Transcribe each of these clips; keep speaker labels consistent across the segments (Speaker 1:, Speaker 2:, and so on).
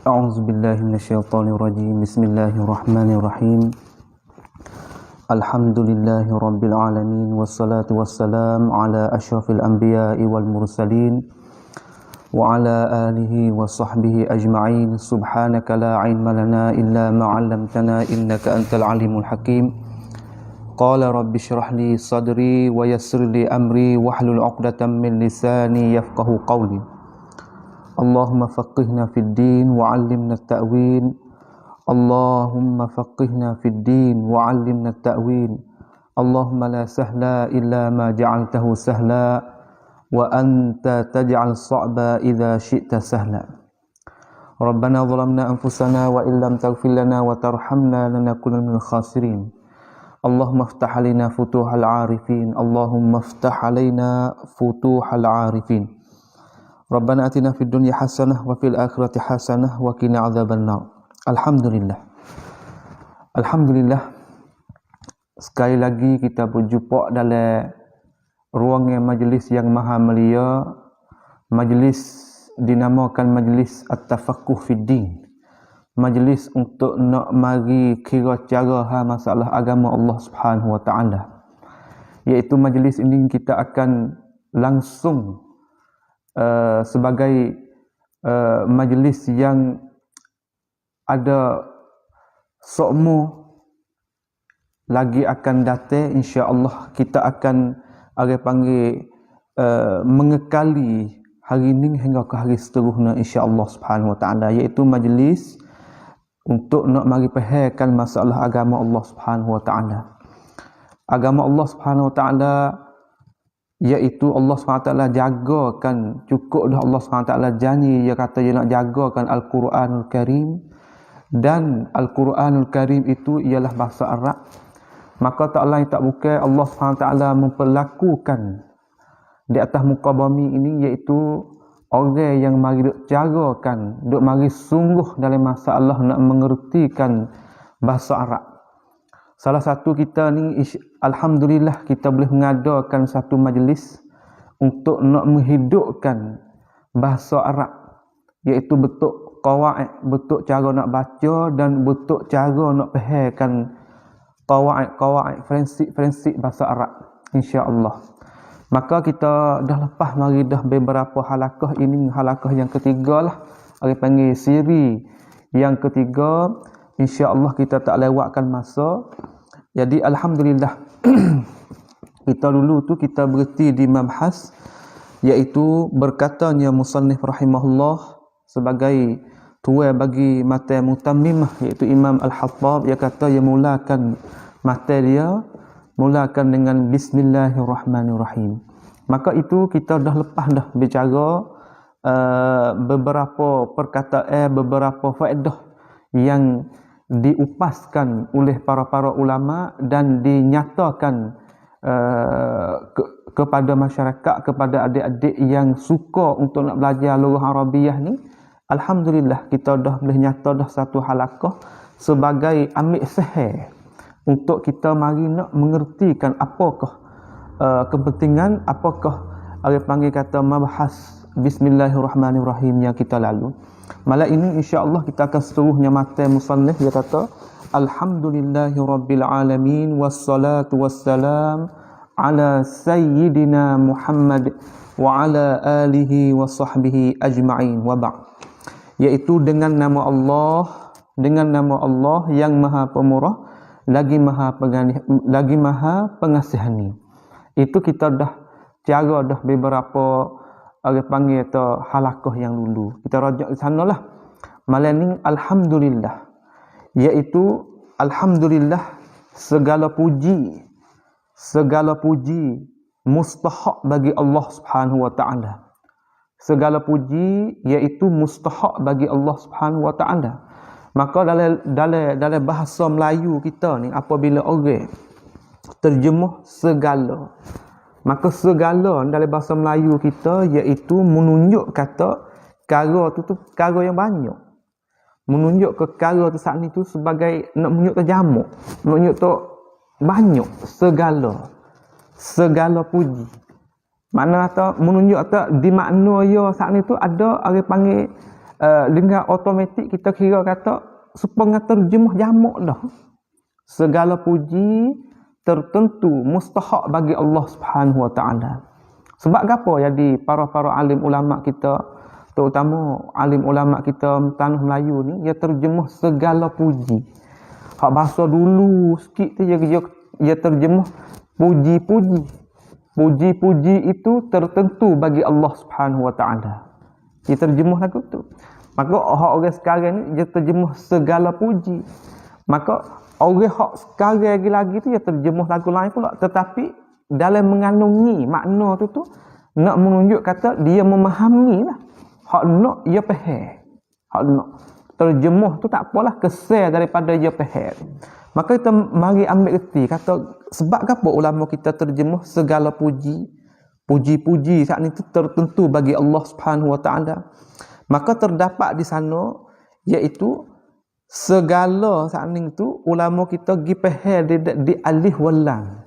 Speaker 1: A'udzu billahi minasyaitonir rajim. Bismillahirrahmanirrahim. Alhamdulillahi rabbil alamin wassalatu wassalam ala asyrafil anbiya'i wal mursalin wa ala alihi wa sahbihi ajma'in. Subhanaka la ilma lana illa ma 'allamtana innaka antal alimul hakim. Qala rabbi shrah li sadri wa yassir li amri wahlul 'uqdatam min lisani yafqahu qawli. Allahumma faqihna fid din wa 'allimna at-ta'wil. Allahumma faqihna fid din wa 'allimna at-ta'wil. Allahumma la sahla illa ma ja'altahu sahla wa anta taj'al sa'ba idza syi'ta sahla. Rabbana zalamna anfusana wa illam taghfir lana wa tarhamna lanakunanna minal khasirin. Allahumma iftah 'alaina futuhal 'arifin. Allahumma iftah 'alaina futuhal 'arifin. Rabbana atina fid dunya hasanah wa fil akhirati hasanah wa qina adzabannar. Alhamdulillah. Alhamdulillah. Sekali lagi kita berjumpa dalam ruangan majlis yang maha mulia, majlis dinamakan majlis at-tafaqquh fid din. Majlis untuk nak mari kira cara masalah agama Allah Subhanahu wa taala. Iaitu majlis ini kita akan langsung sebagai majlis yang ada sokmo lagi akan datang, insya-Allah kita akan mengekali hari ini hingga ke hari seterusnya insya-Allah Subhanahu wa taala, iaitu majlis untuk nak mari fahamkan masalah agama Allah Subhanahu wa taala. Agama Allah Subhanahu wa taala iaitu Allah SWT jagakan, cukup dah Allah SWT janji, dia kata dia nak jagakan Al-Quranul Karim, dan Al-Quranul Karim itu ialah bahasa Arab. Maka tak lain tak bukan Allah SWT memperlakukan di atas muka bumi ini, iaitu orang yang mari duk jagakan, duk mari sungguh dalam masalah nak mengertikan bahasa Arab. Salah satu kita ni, alhamdulillah kita boleh mengadakan satu majlis untuk nak menghidupkan bahasa Arab, iaitu bentuk qawaid, bentuk cara nak baca dan bentuk cara nak fahamkan qawaid prinsip bahasa Arab, insya-Allah. Maka kita dah lepas mari dah beberapa halaqah, ini halaqah yang ketiga lah, orang panggil siri yang ketiga. InsyaAllah kita tak lewatkan masa. Jadi alhamdulillah kita dulu tu kita berhenti di mabhas, iaitu berkatanya musannif rahimahullah sebagai tuan bagi mata mutammimah, iaitu Imam Al-Hattab. Dia kata dia mulakan mata dia mulakan dengan Bismillahirrahmanirrahim. Maka itu kita dah lepas dah bicara beberapa perkataan, beberapa faedah yang diupaskan oleh para ulama dan dinyatakan kepada masyarakat, kepada adik-adik yang suka untuk nak belajar lughah Arabiah ni. Alhamdulillah kita dah boleh nyata dah satu halaqah sebagai ambil sahih untuk kita mari nak mengertikan apakah kepentingan, apakah orang panggil kata mabhas Bismillahirrahmanirrahim yang kita lalu. Malam ini insya-Allah kita akan seterusnya mata musannif. Dia kata alhamdulillahirabbil alamin wassalatu wassalam ala sayyidina Muhammad wa ala alihi wa sahbihi ajma'in wa ba'd. Iaitu dengan nama Allah yang Maha Pemurah lagi Maha Pengasihani. Itu kita dah cara dah beberapa orang panggil atau halaqah yang dulu. Kita rajak di sanalah. Malam ni alhamdulillah, iaitu alhamdulillah segala puji mustahak bagi Allah Subhanahu wa taala. Segala puji iaitu mustahak bagi Allah Subhanahu wa taala. Maka dalam bahasa Melayu kita ni, apabila orang terjemuh segala, maka segala dalam bahasa Melayu kita iaitu menunjuk kata perkara tu perkara yang banyak. Menunjuk ke perkara tu saat ni tu sebagai nak menunjuk tu jamak, menunjuk tu banyak, segala puji. Mana kata menunjuk tak di makna ya saat ni tu ada orang panggil dengan automatik kita kira kata supaya terjemah jamak dah. Segala puji tertentu mustahak bagi Allah Subhanahu wa taala. Sebab apa jadi para alim ulama kita, terutama alim ulama kita tanah Melayu ni, dia terjemah segala puji. Hak bahasa dulu sikit tu dia terjemah puji-puji. Puji-puji itu tertentu bagi Allah Subhanahu wa taala. Dia terjemah lagu tu. Maka orang sekarang ni dia terjemah segala puji. Maka orang hak sekarang lagi tu dia terjemah lagu lain pula, tetapi dalam mengandungi makna tu nak menunjuk kata dia memahami lah. Hak nak dia faham. Hak nak terjemah tu tak apalah, kesal daripada dia faham. Maka kita mari ambil erti kata sebab apa ulama kita terjemah segala puji. Puji-puji saat itu tertentu bagi Allah Subhanahu wa taala. Maka terdapat di sana iaitu segala saat itu ulama kita gi faham di alif wal lam.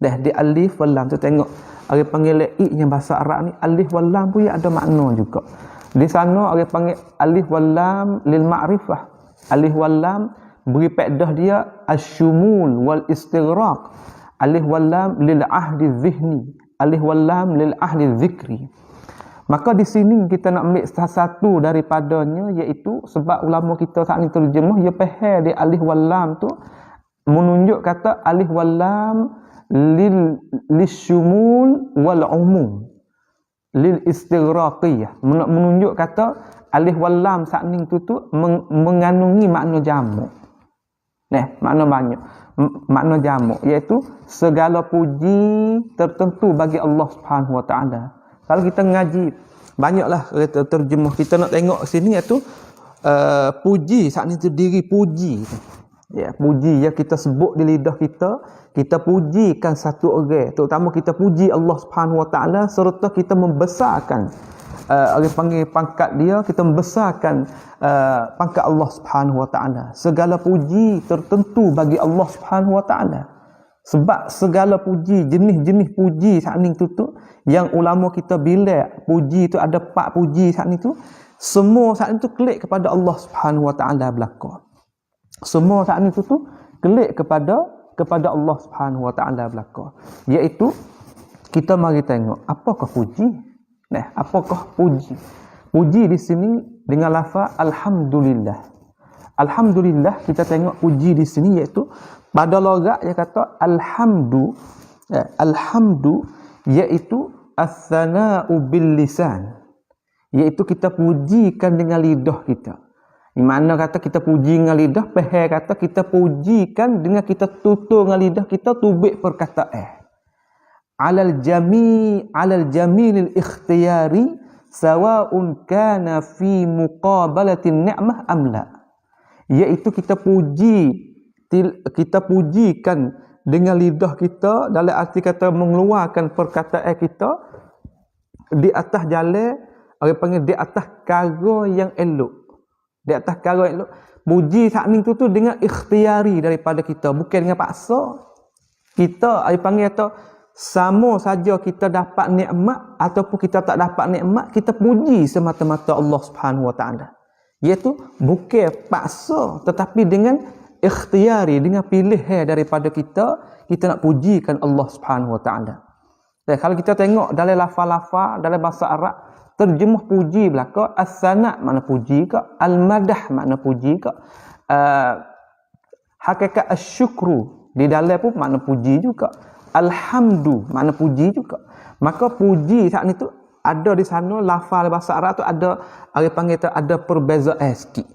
Speaker 1: Dah di alif wal lam tu tengok orang panggil i-nya bahasa Arab ni alif wal lam pun ada makna juga. Di sana orang panggil alif wal lam lil ma'rifah. Alif wal lam beri faedah dia asyumul wal istighraq. Alif wal lam lil ahdi dhihni. Alif wal lam lil ahdi dhikri. Maka di sini kita nak ambil salah satu daripadanya, iaitu sebab ulama kita saat ini terjemah dia faham di alif wal lam tu menunjuk kata alif wal lam lisyumul wal umum lil istighraqiyah, menunjuk kata alif wal lam saat ini tu mengandungi makna jamak. Makna banyak. Makna jamak iaitu segala puji tertentu bagi Allah Subhanahu wa taala. Kalau kita ngaji banyaklah terjemah, kita nak tengok sini iaitu puji saat ini diri puji. Ya, puji yang kita sebut di lidah kita pujikan satu orang, terutama kita puji Allah Subhanahu wa taala serta kita membesarkan orang panggil pangkat dia, kita membesarkan pangkat Allah Subhanahu wa taala. Segala puji tertentu bagi Allah Subhanahu wa taala. Sebab segala puji, jenis-jenis puji saat ni tu yang ulama kita bilik puji tu ada 4 puji saat ni tu, semua saat ni tu kelik kepada Allah Subhanahu wa taala belaka. Semua saat ni tu kelik kepada Allah Subhanahu wa taala belaka. Iaitu kita mari tengok apakah puji? Apakah puji? Puji di sini dengan lafaz alhamdulillah. Alhamdulillah, kita tengok puji di sini iaitu pada logat dia kata alhamdu. Alhamdu iaitu as-sana'u bil lisan. Iaitu kita pujikan dengan lidah kita. Di mana kata kita puji dengan lidah, faham kata kita pujikan dengan kita tutur dengan lidah kita tubik perkataan. Alal jamilil ikhtiyari sawa'un kana fi muqabalatin ni'mah am la. Iaitu kita pujikan dengan lidah kita dalam arti kata mengeluarkan perkataan kita di atas jalan, orang panggil di atas cara yang elok. Di atas cara yang elok. Puji saat ni tu dengan ikhtiari daripada kita, bukan dengan paksa. Kita orang panggil kata sama saja kita dapat nikmat ataupun kita tak dapat nikmat, kita puji semata-mata Allah Subhanahu wa taala. Iaitu bukan paksa tetapi dengan ikhtiari, dengan pilihan daripada kita nak pujikan Allah Subhanahu wa taala. Dan kalau kita tengok dalam lafaz-lafaz dalam bahasa Arab, terjemah puji belaka, as-sana' makna puji ke, al-madah makna puji ke, hakikat asyukru di dalam pun makna puji juga, alhamdu makna puji juga. Maka puji saat ni tu ada di sana lafaz bahasa Arab tu ada orang panggil tu ada perbezaan sikit.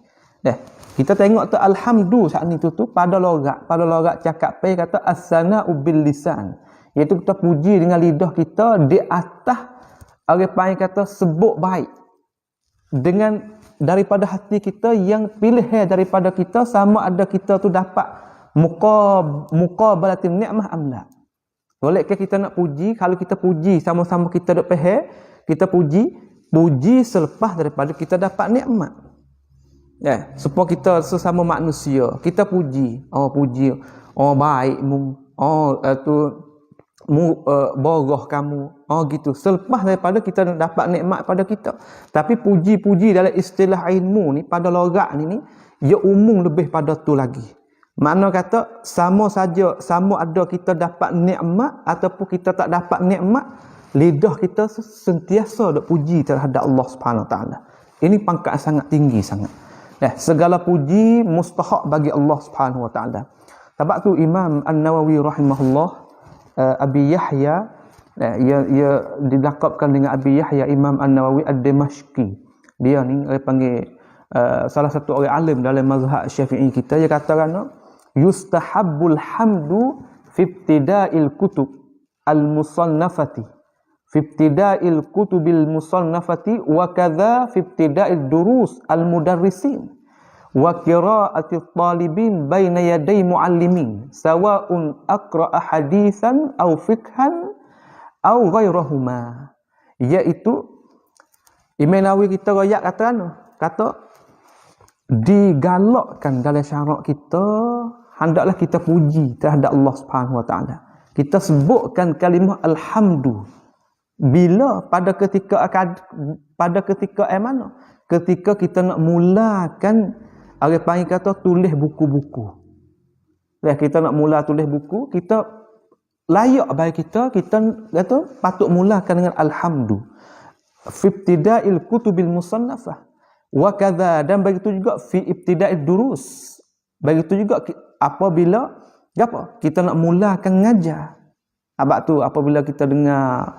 Speaker 1: Kita tengok tu alhamdu saat ni tu pada logat cakap pe kata as-sana'u bil lisan. Iaitu kita puji dengan lidah kita di atas orang panggil kata sebut baik dengan daripada hati kita yang pilihan daripada kita, sama ada kita tu dapat muqabalatin ni'mah am la. Boleh ke kita nak puji, kalau kita puji sama-sama kita dok faham, kita puji selepas daripada kita dapat nikmat. Supaya kita sesama manusia, kita puji, puji, baik, tu boroh kamu. Oh gitu. Selepas daripada kita dapat nikmat pada kita. Tapi puji-puji dalam istilah ilmu ni pada logat ni ia umum lebih pada tu lagi. Makna kata sama saja, sama ada kita dapat nikmat ataupun kita tak dapat nikmat, lidah kita sentiasa duk puji terhadap Allah Subhanahu taala. Ini pangkat sangat tinggi sangat. Segala puji mustahak bagi Allah Subhanahu wa taala. Sebab tu Imam An-Nawawi rahimahullah, Abi Yahya, ia dilakabkan dengan Abi Yahya Imam An-Nawawi Ad-Dimashqi. Dia ni panggil salah satu orang alim dalam mazhab Syafi'i kita. Dia katakan yustahabbul hamdu fi ibtida'il kutub al-musannafati, fi ibtida'il kutubil musannafati wa kadza fi ibtida'id durus al-mudarrisin wa qira'atit talibin baina yaday muallimin sawa'un aqra'a haditsan aw fiqhan aw ghairahuma. Iaitu Imam Nawawi kita royak kata digalakkan dalam syarak kita hendaklah kita puji terhadap Allah Subhanahu wa taala. Kita sebutkan kalimah alhamdu bila pada ketika mana? Ketika kita nak mulakan orang panggil kata tulis buku-buku. Kita nak mula tulis buku, kita layak bagi kita kata patut mulakan dengan alhamdu. Fi ibtida'il kutubil musannafah wa kadza, dan begitu juga fi ibtida'id durus. Begitu juga apabila kita nak mulakan ngajar. Sebab tu apabila kita dengar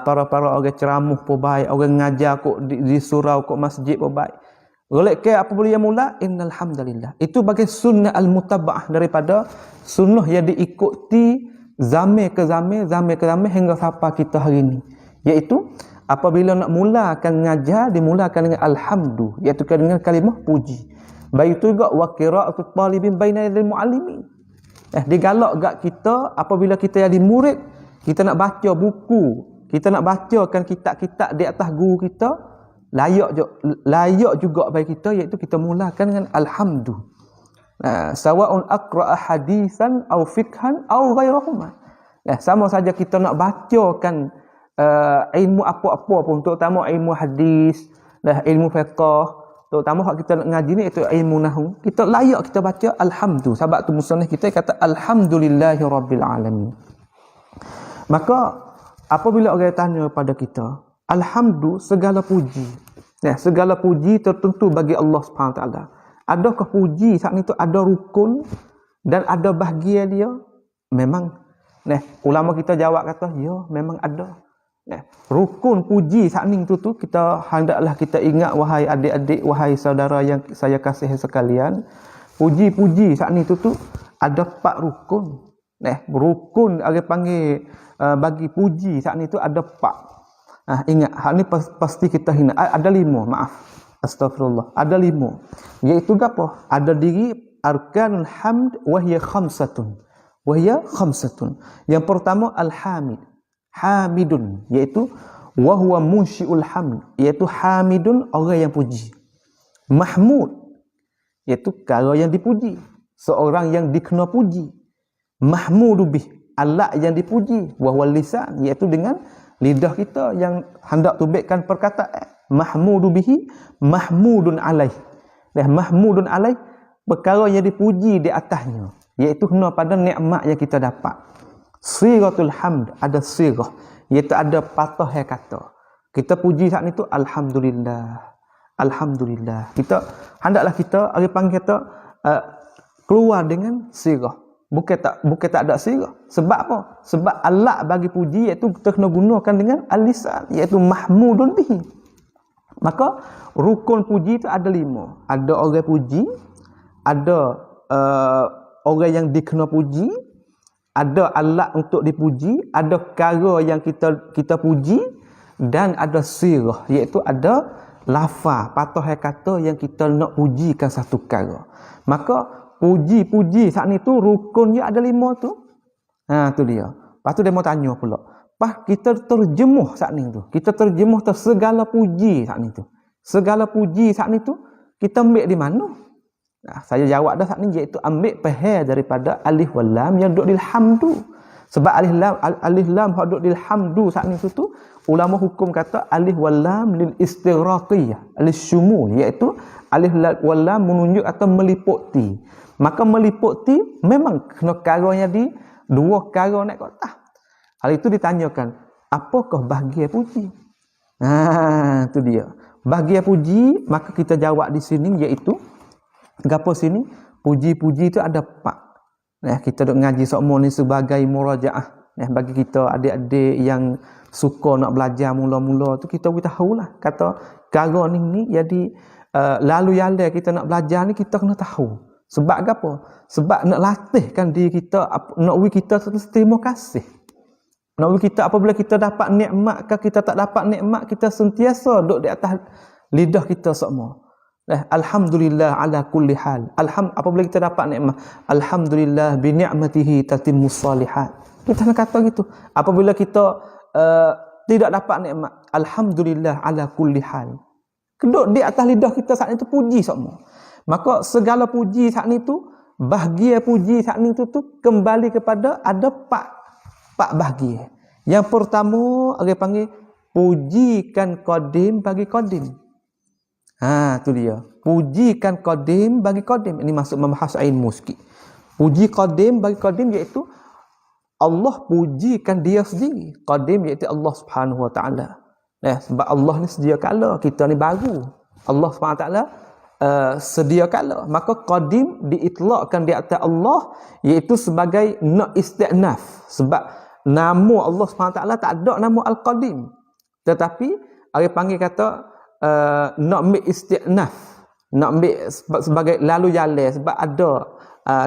Speaker 1: para orang ceramah pun baik, orang ngajar kok di surau kok masjid pun baik. Golek ke apabila yang mula innal hamdalillah. Itu bagi sunnah al-mutaba'ah, daripada sunnah yang diikuti zaman ke zaman hingga sampai kita hari ini. Iaitu apabila nak mulakan ngajar dimulakan dengan alhamdu, iaitu dengan kalimah puji. Baik itu juga wa qira'atut talibin baina yadil muallimin. Digalak gak kita apabila kita jadi murid, kita nak baca buku, kita nak bacakan kitab-kitab di atas guru kita, layak juga bagi kita, iaitu kita mulakan dengan alhamdu. Sawa'un aqra'a haditsan aw fiqhan aw ghairahuma. Sama saja kita nak bacakan ilmu apa-apa pun, terutama ilmu hadis, ilmu fiqh, terutama hak kita nak ngaji ni itu ilmu nahwu, kita layak kita baca alhamdu. Sebab tu musannif kita kata alhamdulillahi rabbil alamin. Maka apabila orang tanya pada kita, alhamdu segala puji. Segala puji tertentu bagi Allah Subhanahu taala. Adakah puji saat itu ada rukun dan ada bahagian dia? Memang. Ulama kita jawab kata, ya memang ada. Rukun puji saat ni tu kita hendaklah kita ingat, wahai adik-adik, wahai saudara yang saya kasih sekalian. Puji-puji saat ni tu ada 4 rukun. Rukun orang panggil bagi puji saat ni tu ada 4. Ingat, hal ni pasti kita hina. Ada 5, maaf. Astagfirullah. Ada 5. Iaitu apa? Ada diri arkanul hamd wahya khamsatun. Yang pertama al-hamid. Hamidun, iaitu wa huwa munsyiul hamd, iaitu hamidun orang yang puji. Mahmud, iaitu perkara yang dipuji, seorang yang dikena puji. Mahmudu bih, alat yang dipuji. Wa huwa lisan, iaitu dengan lidah kita yang hendak tubikkan perkataan. Mahmudu bihi, mahmudun alaih. Mahmudun alaih, perkara yang dipuji di atasnya, iaitu kena pada nikmat yang kita dapat. Siratul hamd, ada sirah, iaitu ada patah kata. Kita puji saat itu alhamdulillah. Alhamdulillah. Kita hendaklah kita orang panggil kata keluar dengan sirah. Bukan tak ada sirah. Sebab apa? Sebab alat bagi puji iaitu kita kena gunakan dengan al-lisan, iaitu mahmudun bihi. Maka rukun puji itu ada 5. Ada orang puji, ada orang yang dikena puji, ada alat untuk dipuji, ada perkara yang kita puji, dan ada sirah, iaitu ada lafaz, patah kata yang kita nak pujikan satu perkara. Maka puji-puji saat ni tu rukunnya ada 5 tu. Tu dia. Lepas tu dia mau tanya pula. Pas kita terjemuh saat ni tu. Kita terjemuh segala puji saat ni tu. Segala puji saat ni tu kita ambil di mana? Saya jawab dah saat ni, iaitu ambil pahal daripada alif wal lam yang duduk di hamdu. Sebab alif lam hak duk lil hamdu saat ni tu ulama hukum kata alif wal lam lil istighraqiyah, alif syumul, iaitu alif wal lam menunjuk atau meliputi. Maka meliputi memang kena karanya di dua kara naik ke atas. Hal itu ditanyakan, apakah bahagia puji? Tu dia. Bahagia puji, maka kita jawab di sini iaitu gapo sini? Puji-puji itu ada 4. Kita duk ngaji sokmo ni sebagai murajaah. Bagi kita adik-adik yang suka nak belajar mula-mula tu, kita tahulah kata kara ni jadi lalu yala kita nak belajar ni kita kena tahu. Sebab apa? Sebab nak latihkan diri kita, nak kita terima kasih. Nak kita apabila kita dapat nikmat ke kita tak dapat nikmat, kita sentiasa duduk di atas lidah kita semua. Alhamdulillah ala kulli hal. Apabila kita dapat nikmat, alhamdulillah bi ni'matihi tatimmus salihat. Kita nak kata gitu. Apabila kita tidak dapat nikmat, alhamdulillah ala kulli hal. Duduk di atas lidah kita saat itu puji semua. Maka segala puji saat itu, bahagia puji saat itu tu kembali kepada ada 4 bahagia. Yang pertama, orang panggil pujikan qadim bagi qadim. Tu dia. Pujikan qadim bagi qadim. Ini masuk membahas ilmu sikit. Puji qadim bagi qadim iaitu Allah pujikan dia sendiri. Qadim iaitu Allah Subhanahu Wa Taala. Sebab Allah ni sedia kala, kita ni baru. Allah Subhanahu Wa Taala sedia kala. Maka qadim diitlaqkan di atas Allah iaitu sebagai nak isti'naf. Sebab nama Allah SWT tak ada nama Al-Qadim. Tetapi orang panggil kata nak ambil isti'naf, nak ambil sebagai lalu jala. Sebab ada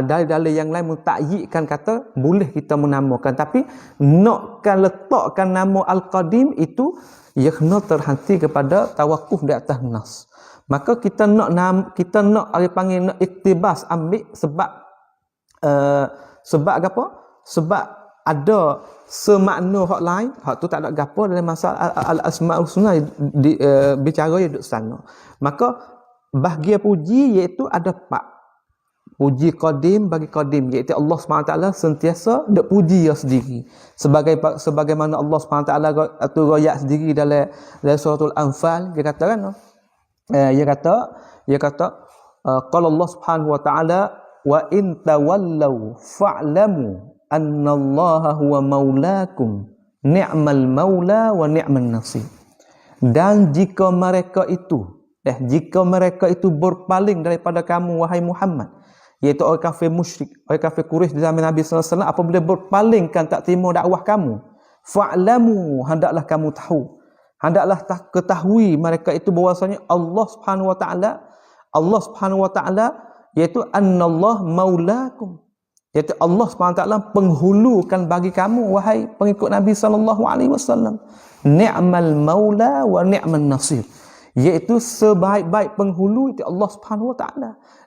Speaker 1: dalil-dalil yang lain mentakyidkan kata boleh kita menamakan, tapi nakkan letakkan nama Al-Qadim itu ia kena terhenti kepada tawakuf di atas nas. Maka kita nak orang panggil nak iktibas ambil sebab apa? Sebab ada semakna hak lain, hak tu tak ada gapo dalam masalah al-asmaul husna bicara dia duduk sana. Maka bahagia puji iaitu ada 4. Puji qadim bagi qadim iaitu Allah SWT sentiasa dak puji dia sendiri. Sebagaimana Allah SWT tu royak sendiri dalam suratul Anfal, dia kata kan, dia kata qala Allah Subhanahu wa taala wa in tawallau fa'lamu annallaha huwa maulakum ni'mal maula wa ni'man nasir. Dan jika mereka itu berpaling daripada kamu wahai Muhammad, iaitu orang kafir musyrik, orang kafir Quraisy di zaman Nabi sallallahu alaihi wasallam, apabila berpalingkan tak terima dakwah kamu, fa'lamu, hendaklah kamu tahu, hendaklah ketahui mereka itu bahwasanya Allah Subhanahu wa taala iaitu annallah maulakum, iaitu Allah SWT penghulukan bagi kamu wahai pengikut Nabi SAW. Ni'mal maula wa ni'man nasir, iaitu sebaik-baik penghulu itu Allah SWT,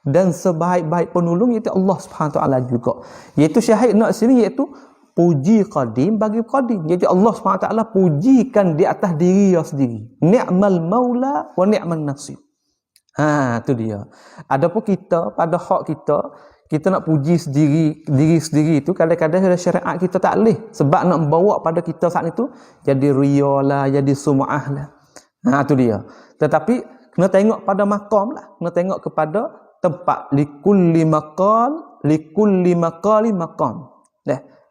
Speaker 1: dan sebaik-baik penolong itu Allah SWT juga. Iaitu syahid nak sini iaitu puji qadim bagi qadim, iaitu Allah SWT pujikan di atas diri dia sendiri. Ni'mal maula wa ni'man nasir. Tu dia. Adapun kita pada hak kita nak puji diri sendiri itu kadang-kadang dalam syariat kita tak boleh, sebab nak membawa pada kita saat itu jadi riya lah, jadi sum'ah lah. Tu dia. Tetapi kena tengok pada maqam lah, kena tengok kepada tempat. Likulli maqali maqam.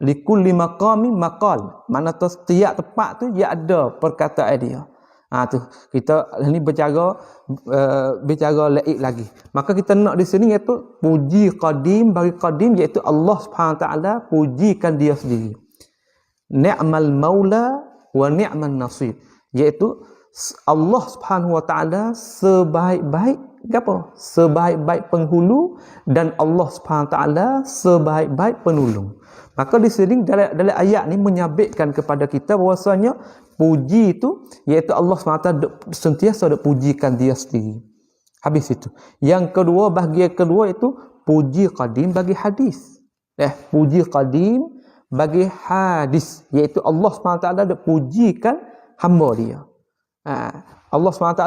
Speaker 1: Likulli maqami maqal. Mana tu setiap tempat tu dia ada perkataan dia. Tu kita ni bicara laik lagi. Maka kita nak di sini iaitu puji qadim bagi qadim, iaitu Allah Subhanahu Wa Taala pujikan dia sendiri. Ni'mal maula wa ni'man nasir, iaitu Allah Subhanahu Wa Taala sebaik-baik penghulu, dan Allah Subhanahu Wa Taala sebaik-baik penolong. Maka di sini dalam ayat ni menyabitkan kepada kita bahwasanya puji itu iaitu Allah SWT sentiasa pujikan dia sendiri. Habis itu. Yang kedua, bahagian kedua itu puji qadim bagi hadis. Puji qadim bagi hadis, iaitu Allah SWT pujikan hamba dia. Allah SWT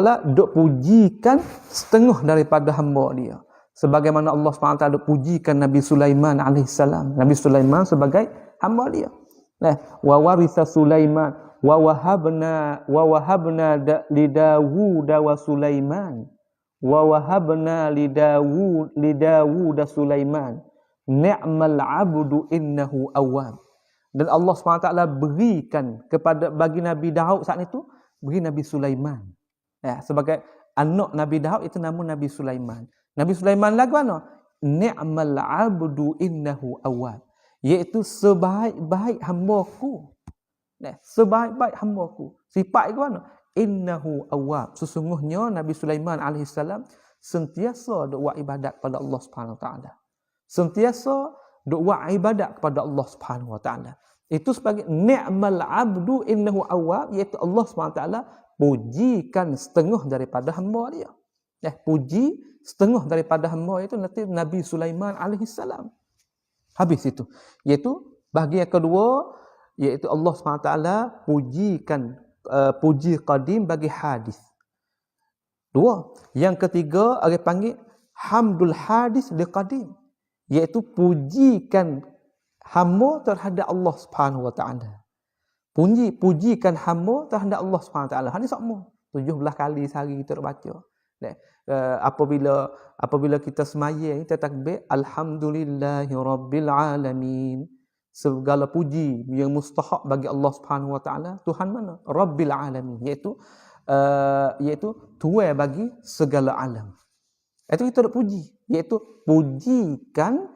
Speaker 1: pujikan setengah daripada hamba dia. Sebagaimana Allah SWT pujikan Nabi Sulaiman AS. Nabi Sulaiman sebagai hamba dia. Nah, wa warisa Sulaiman wa wahabna li Dawud wa Sulaiman wa wahabna li Dawud Sulaiman ni'mal 'abdu innahu awwab. Dan Allah SWT berikan bagi Nabi Daud saat itu, beri Nabi Sulaiman. Ya, sebagai anak Nabi Daud itu nama Nabi Sulaiman. Nabi Sulaiman lagu mana? Ni'mal 'abdu innahu awwab. Iaitu sebaik-baik hamba-Ku. Nah, sebaik-baik hamba-Ku. Sifat itu mana? Innahu awwab. Sesungguhnya Nabi Sulaiman AS sentiasa doa ibadat kepada Allah Subhanahu Wa Taala. Sentiasa doa ibadat kepada Allah Subhanahu Wa Taala. Itu sebagai ni'mal 'abdu innahu awwab, iaitu Allah Subhanahu Wa Taala pujikan setengah daripada hamba dia. Puji setengah daripada hamba itu nanti Nabi Sulaiman AS. Habis itu. Iaitu bahagian kedua, iaitu Allah SWT pujikan puji qadim bagi hadis. Dua. Yang ketiga, orang panggil hamdul hadis li qadim. Iaitu pujikan hamba terhadap Allah Subhanahu Wa Taala. Pujikan hamba terhadap Allah Subhanahu Wa Taala. Hadis semua 17 kali sehari kita baca. Apabila kita semaya, kita takbir alhamdulillahirabbil alamin. Segala puji yang mustahak bagi Allah Subhanahu Wa Taala. Tuhan mana? Rabbil alamin, iaitu Tuhan bagi segala alam. Itu kita nak puji, iaitu pujikan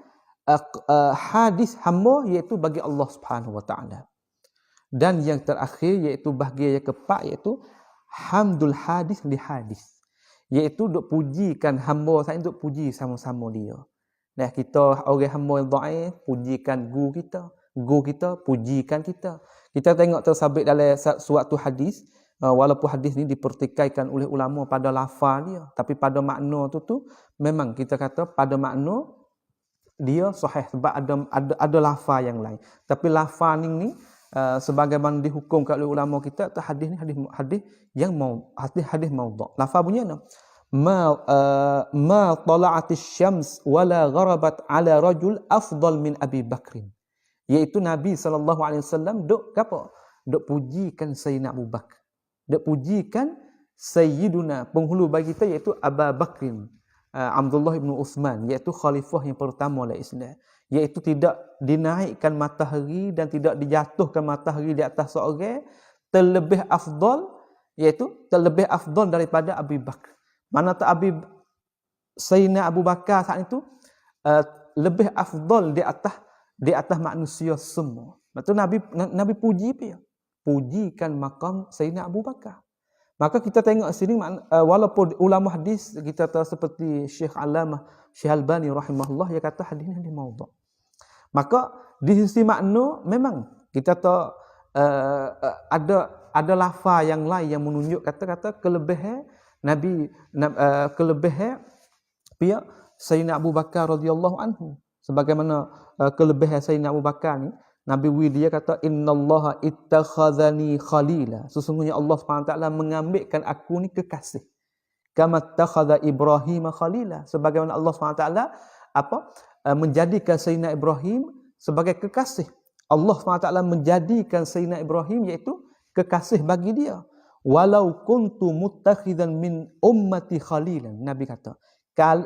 Speaker 1: hadis hamba, iaitu bagi Allah Subhanahu Wa Taala. Dan yang terakhir, iaitu bahagian yang keempat, iaitu hamdul hadis li hadis, iaitu duk pujikan hamba saya, duk puji sama-sama dia. Nah, kita orang hamba yang dhaif pujikan guru kita pujikan kita. Kita tengok tersabit dalam suatu hadis, walaupun hadis ni dipertikaikan oleh ulama pada lafaz dia, tapi pada makna tu memang kita kata pada makna dia sahih sebab ada lafaz yang lain. Tapi lafaz ni sebagaimana dihukumkan oleh ulama kita, hadis ni hadis yang hadis maudhu'. Lafaz bunyi apa? Ma tala'atis syams wala gharabat ala rajul afdal min Abi Bakrin. Iaitu Nabi SAW duk apa? Duk pujikan Sayyidina Abu Bakar. Duk pujikan Sayyiduna penghulu bagi kita, iaitu Abu Bakrin, Abdullah ibn Uthman, iaitu khalifah yang pertama dalam Islam. Iaitu tidak dinaikkan matahari dan tidak dijatuhkan matahari di atas seorang terlebih afdal, iaitu terlebih afdal daripada Abu Bakar. Mana tak Sayyidina Abu Bakar saat itu lebih afdal di atas manusia semua. Maka Nabi puji dia. Pujikan makam Sayyidina Abu Bakar. Maka kita tengok sini, walaupun ulama hadis kita tahu seperti Syekh Alamah Syekh Albani rahimahullah, dia kata hadis ini maudhu'. Maka di sisi makna memang kita tahu ada lafaz yang lain yang menunjuk kata-kata kelebihan Nabi, kelebihan pihak Sayyidina Abu Bakar radhiyallahu anhu. Sebagaimana kelebihan Sayyidina Abu Bakar ni, Nabi dia kata innallaha ittakhadhani khalila. Sesungguhnya Allah SWT mengambilkan aku ni kekasih. Kama ittakhadha Ibrahim khalila. Sebagaimana Allah SWT menjadikan Sayyidina Ibrahim sebagai kekasih. Allah SWT menjadikan Sayyidina Ibrahim iaitu kekasih bagi dia. Walau kuntu muttakhidan min ummati khalilan. Nabi kata,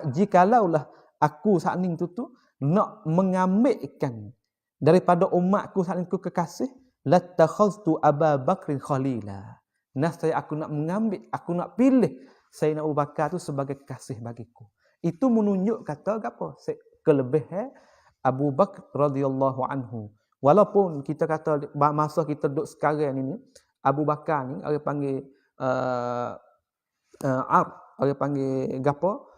Speaker 1: jikalaulah aku saat ni tu nak mengambilkan daripada umatku saat itu kekasih, latakhaztu Abu Bakrin khalila. Nescaya aku nak mengambil, aku nak pilih Sayyidina Abu Bakar tu sebagai kekasih bagiku. Itu menunjuk kata apa? Kelebihan Abu Bakar radhiyallahu anhu. Walaupun kita kata masa kita duduk sekarang ini, Abu Bakar ni orang panggil orang panggil gapo?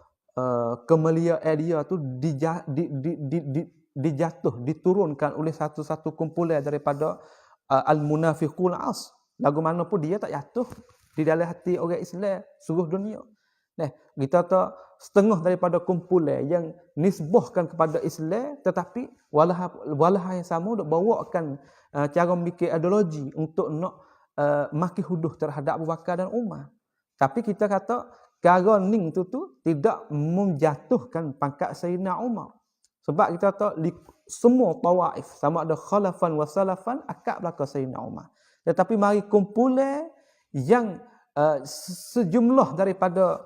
Speaker 1: Kemuliaan dia tu diturunkan oleh satu kumpulan daripada al-munafiqul as. Lagu mana pun dia tak jatuh di dalam hati orang Islam seluruh dunia. Nah, kita tak setengah daripada kumpulan yang nisbahkan kepada Islam, tetapi walah yang sama dok bawakan cara mikir ideologi untuk nak maki huduh terhadap Abu Bakar dan Umar. Tapi kita kata cara ning tu tidak menjatuhkan pangkat Sayyidina Umar. Sebab kita tahu semua tawaif, sama ada khalafan wa salafan, akad belaka Sayyidina Umar. Tetapi mari kumpulan yang sejumlah daripada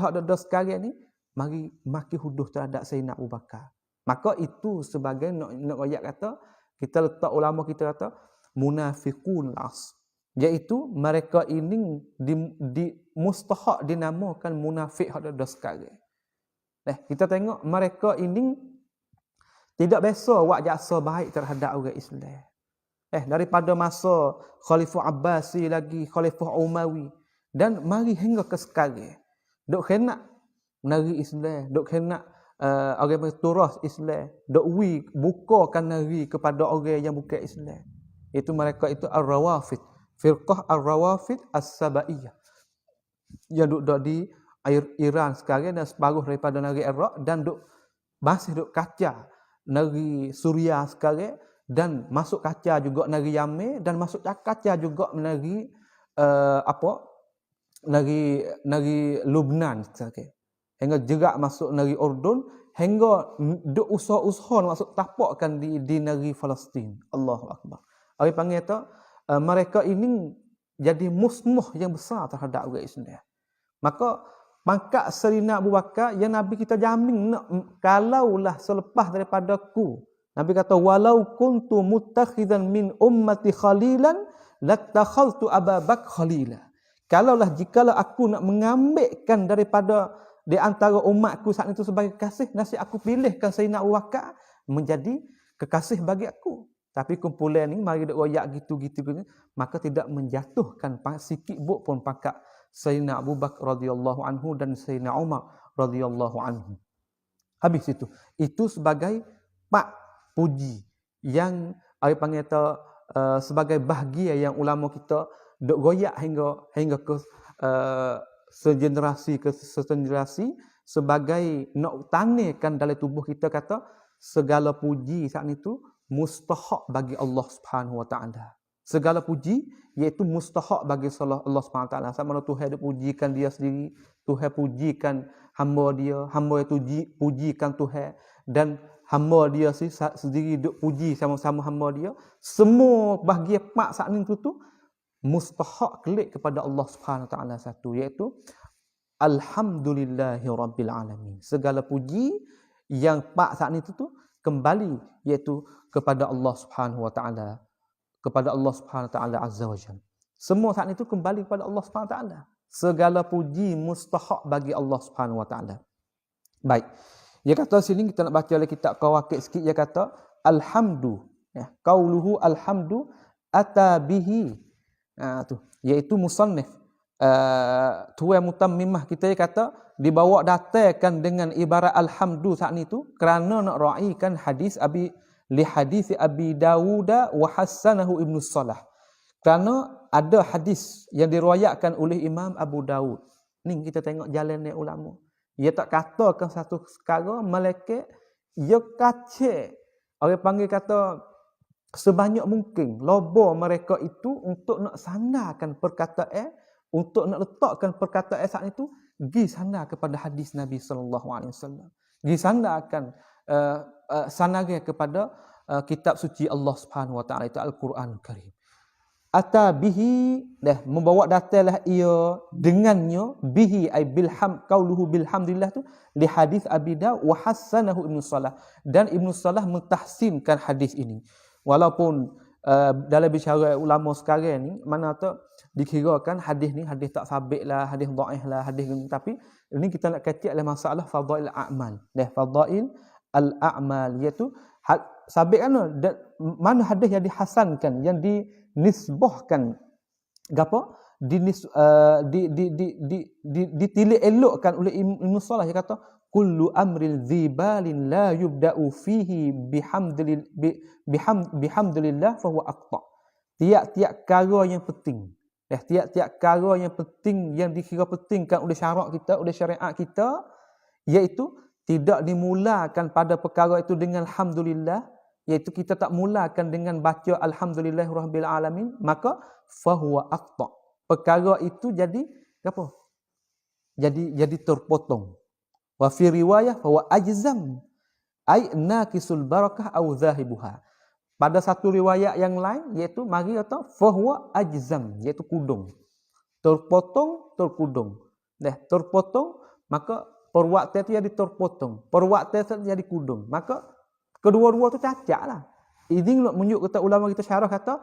Speaker 1: hak ada sekarang ni, mari maki huduh terhadap Sayyidina Abu Bakar. Maka itu sebagai nak ayat kata, kita letak ulama kita kata munafiqun as, iaitu mereka ini di mustahak dinamakan munafik hak ada sekarang. Kita tengok mereka ini tidak biasa buat jasa baik terhadap orang Islam. Daripada masa Khalifah Abbasi lagi, Khalifah Umawi, dan mari hingga ke sekarang, dok kena nari Islam, dok kena orang berturas Islam, dok bukakan nari kepada orang yang bukan Islam. Itu mereka itu Ar-Rawafid, firqah Ar-Rawafid As-Sabaiyah, yang duduk di Iran sekarang dan separuh daripada negeri Iraq, dan masih duk kacau negeri Suria sekarang, dan masuk kacau juga negeri Yaman, dan masuk kacau juga negeri negeri Lubnan sekarang. Hingga jerak masuk negeri Urdun, hingga duk usaha-usaha masuk tapakkan di negeri Palestin. Allahu Akbar. Orang panggil tu mereka ini jadi musmuh yang besar terhadap orang Islam. Maka pangkat Sayyidina Abu Bakar yang Nabi kita jamin, kalaulah selepas daripada ku, Nabi kata walau kuntu muttakhidan min ummati khalilan lattakhadtu Abu Bakar khalila. Kalaulah jikalau aku nak mengambilkan daripada di antara umatku saat itu sebagai kasih, nasi aku pilihkan Sayyidina Abu Bakar menjadi kekasih bagi aku. Tapi kumpulan ni mari dak royak gitu-gitu, maka tidak menjatuhkan sikit pun pangkat Sayyidina Abu Bakar radhiyallahu anhu dan Sayyidina Umar radhiyallahu anhu. Habis itu sebagai pak puji yang ai panggil sebagai bahagia yang ulama kita dok royak hingga ke segenerasi ke segenerasi, sebagai nak tanikan dalam tubuh kita kata segala puji saat itu mustahak bagi Allah Subhanahu Wa Taala. Segala puji iaitu mustahak bagi Allah Subhanahu Wa Taala. Sama ada Tuhan pujikan dia sendiri, Tuhan pujikan hamba dia, hamba itu pujikan Tuhan, dan hamba dia sendiri duk puji sama-sama hamba dia. Semua bahagia pak saat itu tu mustahak kelik kepada Allah Subhanahu Wa Taala satu, iaitu alhamdulillahirabbil alamin. Segala puji yang pak saat itu tu kembali iaitu kepada Allah Subhanahu Wa Taala, kepada Allah Subhanahu Wa Taala Azza wa Jalla. Semua saat itu kembali kepada Allah Subhanahu Wa Taala. Segala puji mustahak bagi Allah Subhanahu Wa Taala. Baik. Dia kata sini kita nak baca oleh kitab Qawaqid sikit, dia kata alhamdu, qauluhu alhamdu ata bihi. Tu iaitu musannif tuan mutammimah kita kata dibawa datangkan dengan ibarat alhamdu saat itu kerana nak raikan hadis hadis Abi Dawud wa hasanahu Ibnu Salah. Kerana ada hadis yang diriwayatkan oleh Imam Abu Dawud. Ni kita tengok jalannya ulama. Dia tak katakan satu perkara malaikat, dia kacik. Orang panggil kata sebanyak mungkin loba mereka itu untuk nak sandarkan perkataan, untuk nak letakkan perkataan saat itu gi sandar kepada hadis Nabi sallallahu alaihi wasallam. Gi sandarkan sandarnya kepada kitab suci Allah Subhanahu Wa Taala, itu Al-Quran Karim. Ata bihi, dah membawa datanglah ia dengannya, bihi ay bilham, qauluhu bilhamdillah tu li hadis Abi Dawud wa hasanahu Ibnu Salah, dan Ibnu Salah mentahsinkan hadis ini. Walaupun dalam bicara ulama sekarang ni mana tu dikirakan hadis ni hadis tak sabit lah, hadis dhaif lah, hadis ni, tapi ini kita nak kecek oleh masalah fadail a'mal. Dah fadail al-a'mal iaitu sabit kan, mana hadis yang dihasankan, yang dinisbahkan gapo ditilik elokkan oleh Ibnu Salah. Dia kata kullu amril dzibalin la yubda'u fihi bihamdillah fa huwa aqta. Tiap-tiap perkara yang penting, tiap-tiap perkara yang penting yang dikira pentingkan oleh syarak kita, oleh syariat kita, iaitu tidak dimulakan pada perkara itu dengan alhamdulillah, iaitu kita tak mulakan dengan baca alhamdulillahirabbil alamin, maka fahuwa aqta. Perkara itu jadi apa? Jadi terpotong. Wa fi riwayah fahuwa ajzam. ai naqisul barakah au zahibuha. Pada satu riwayat yang lain iaitu mari kata fahuwa ajzam, iaitu kudung. Terpotong. Terpotong maka perwaktu itu jadi terpotong. Perwaktu itu jadi kudung. Maka kedua-dua tu cacaklah. Ini menunjuk kata ulama kita syarah kata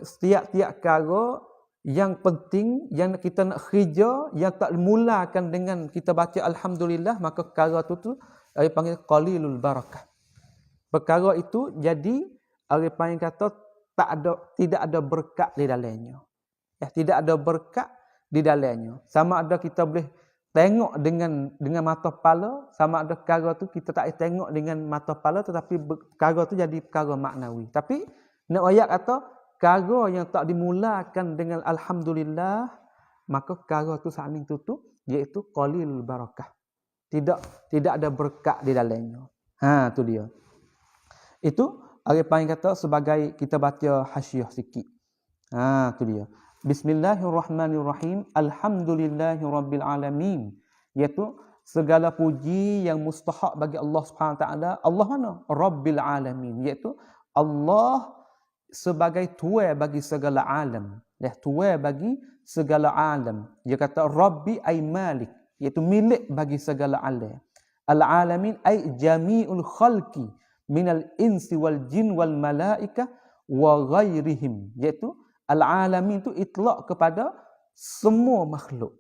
Speaker 1: setiap-tiap perkara yang penting yang kita nak kerja yang tak mulakan dengan kita baca alhamdulillah, maka perkara tu panggil qalilul barakah. Perkara itu jadi orang panggil kata tidak ada berkat di dalamnya. Tidak ada berkat di dalamnya. Sama ada kita boleh tengok dengan mata kepala, sama ada perkara tu kita tak tengok dengan mata kepala, tetapi perkara tu jadi perkara maknawi. Tapi nak ayat kata perkara yang tak dimulakan dengan alhamdulillah, maka perkara tu saling tutup, iaitu qalil barakah. Tidak ada berkat di dalamnya. Tu dia. Itu orang panggil kata sebagai kita baca hasyiah sikit. Tu dia. Bismillahirrahmanirrahim. Alhamdulillahirabbil alamin. Iaitu segala puji yang mustahak bagi Allah Subhanahu Wa Taala. Allah mana? Rabbil alamin. Iaitu Allah sebagai tuan bagi segala alam. Tuan bagi segala alam. Dia kata Rabbi ay malik, iaitu milik bagi segala alam. Al-alamin ay jami'ul khalqi minal insi wal jin wal malaika wa ghairihim. Iaitu al-alamin itu itlaq kepada semua makhluk.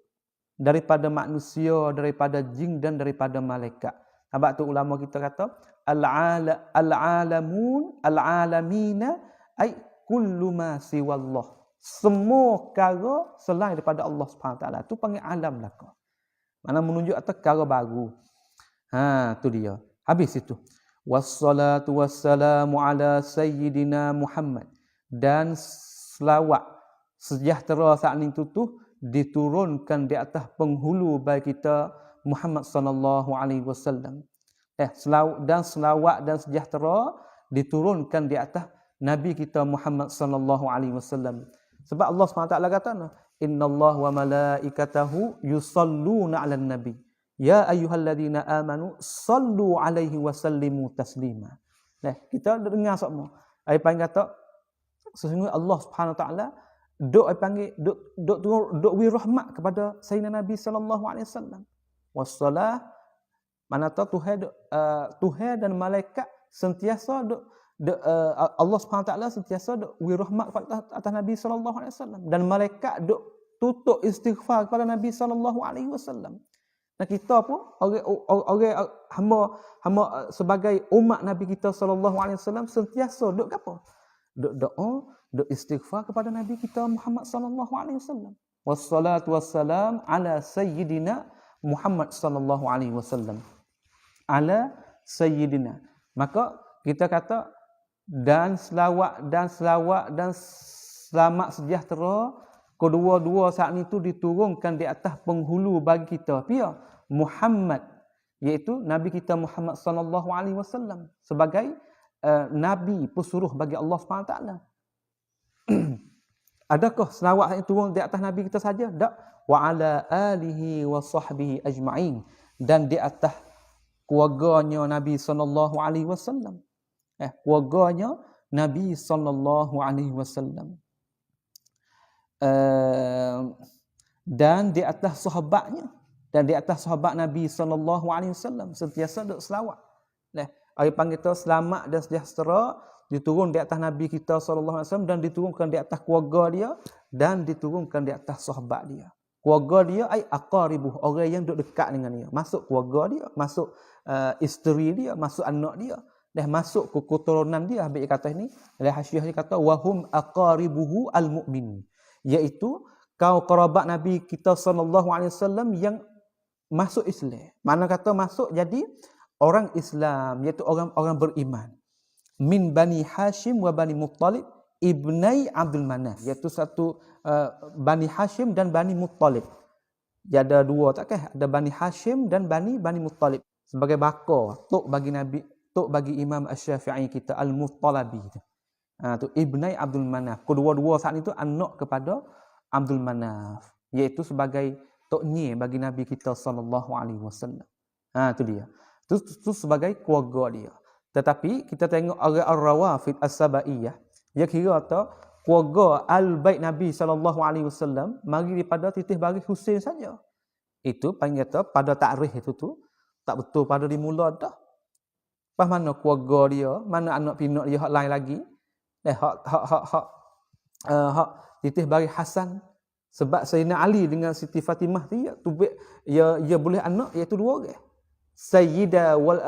Speaker 1: Daripada manusia, daripada jin dan daripada malaikat. Sebab tu ulama kita kata al-alamun al-alamina ai kullu ma siwallah. Semua perkara selain daripada Allah Subhanahu Taala tu panggil alam laka. Mana menunjuk atas perkara baru. Tu dia. Habis itu. Wassalatu wassalamu ala sayyidina Muhammad. Dan selawat sejahtera saat ini tu diturunkan di atas penghulu bagi kita Muhammad sallallahu alaihi wasallam. Selawat dan sejahtera diturunkan di atas Nabi kita Muhammad sallallahu alaihi wasallam. Sebab Allah SWT kata, innallaha wa malaikatahu yusalluna 'alan nabi. Ya ayyuhalladzina amanu sallu 'alaihi wa sallimu taslima. Kita dengar semua. Ai panggil kata sesungguhnya Allah Subhanahu Wa Taala dok panggil dok wi rahmat kepada Sayyidina Nabi sallallahu alaihi wasallam. Wassalah mana tahu Tuhan dan malaikat sentiasa Allah Subhanahu Wa Taala sentiasa wi rahmat kepada atas Nabi sallallahu alaihi wasallam, dan malaikat duk tutup istighfar kepada Nabi sallallahu alaihi wasallam. Dan kita pun orang hamba sebagai umat Nabi kita sallallahu alaihi wasallam sentiasa duk apa? Duk doa, duk istighfar kepada Nabi kita Muhammad sallallahu alaihi wasallam. Wassalatu wassalam ala sayyidina Muhammad sallallahu alaihi wasallam. Ala sayyidina. Maka kita kata dan selamat sejahtera kedua-dua saat itu diturunkan di atas penghulu bagi kita Muhammad, iaitu Nabi kita Muhammad sallallahu alaihi wasallam sebagai nabi pesuruh bagi Allah Subhanahu taala. Adakah selawat yang turun di atas nabi kita saja? Tak. Wa ala alihi wa sahbihi ajma'in, dan di atas keluarganya Nabi sallallahu alaihi wasallam. Keluarganya Nabi sallallahu alaihi wasallam. Dan di atas sahabatnya, dan di atas sahabat Nabi sallallahu alaihi wasallam sentiasa duk selawat. Ai panggil kita selamat dan sejahtera diturun di atas Nabi kita sallallahu alaihi wasallam, dan diturunkan di atas keluarga dia, dan diturunkan di atas sahabat dia. Keluarga dia ai aqaribuh, orang yang duk dekat dengan dia. Masuk keluarga dia, masuk isteri dia, masuk anak dia, dah masuk ke keturunan dia. Habis kata ini, oleh Hasyiah dia kata wahum aqaribuhu almu'min, iaitu kaum kerabat Nabi kita sallallahu alaihi wasallam yang masuk Islam. Mana kata masuk jadi orang Islam, iaitu orang beriman. Min Bani Hashim wa Bani Muttalib ibnai Abdul Manaf, iaitu satu Bani Hashim dan Bani Muttalib. Dia ada dua takkah? Ada Bani Hashim dan Bani Muttalib sebagai bakar tok bagi Nabi, tok bagi Imam Asy-Syafi'i kita Al-Muttalabi. Tu ibnai Abdul Manaf. Kedua-dua saat itu anak kepada Abdul Manaf, iaitu sebagai toknya bagi Nabi kita sallallahu alaihi wasallam. Tu dia. Tu sebagai keluarga dia. Tetapi kita tengok orang Ar-Rawafid As-Sabaiyah, dia kira atau keluarga Al-Bait Nabi SAW mari daripada titik bagi Husain saja. Itu panggil kata pada takrikh itu tu tak betul pada dimula dah. Pas mana keluarga dia, mana anak pinak dia hak lain lagi. Hak titik bagi Hasan, sebab Sayyidina Ali dengan Siti Fatimah tu ia boleh anak iaitu dua orang. Sayyida wal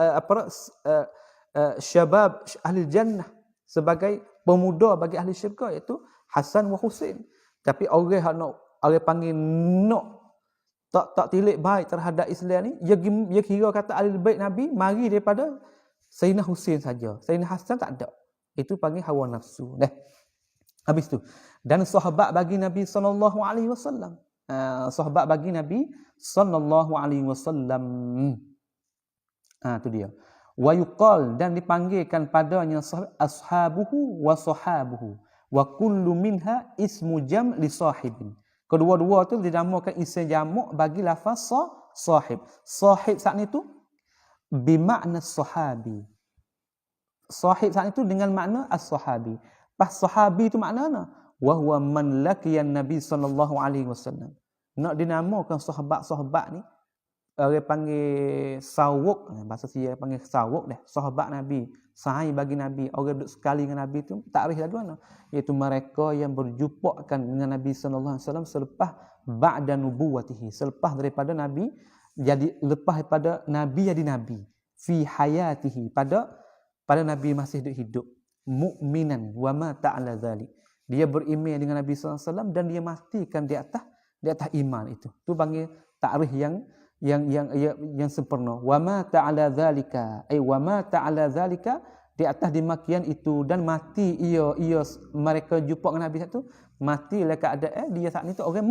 Speaker 1: syabab ahli jannah, sebagai pemuda bagi ahli syurga iaitu Hasan wa Husain. Tapi orang hak nak orang panggil nak tak tilik baik terhadap Islam ni, dia kira kata ahli bait Nabi mari daripada Sayyidina Husain saja. Sayyidina Hasan tak ada. Itu panggil hawa nafsu. Habis tu. Dan sahabat bagi Nabi sallallahu alaihi wasallam. Sahabat bagi Nabi sallallahu alaihi wasallam. Tu dia. Wa yuqal, dan dipanggilkan padanya ashabuhu wa sahabuhu. Wa kullu minha ismu jam' li sahibin. Kedua-dua tu dinamakan isim jamak bagi lafaz sahib. Sahib saat ni tu bimakna sahabi. Sahib saat itu dengan makna as-sahabi. Pas sahabi itu makna mana? Wa huwa man laqiyan Nabi sallallahu alaihi wasallam. Nak dinamakan sahabat-sahabat ni orang panggil sawuk, bahasa Sia panggil sawuk dah. Sahabat Nabi, sahai bagi Nabi, orang duduk sekali dengan Nabi tu takrif lagu mana? Iaitu mereka yang berjumpakan dengan Nabi sallallahu alaihi wasallam selepas ba'da nubuwatihi, selepas daripada Nabi jadi lepas daripada Nabi jadi Nabi, fi hayatihi, pada Nabi masih hidup, mukminan wa ma ta'ala dzalik. Dia beriman dengan Nabi sallallahu alaihi wasallam dan dia matikan di atas iman itu. Tu panggil takrif yang sempurna. Wa ma ta'ala dzalika, wa ma ta'ala dzalika, di atas dimakian itu, dan mati ia mereka jumpa dengan Nabi satu, mati dalam keadaan dia saat itu orang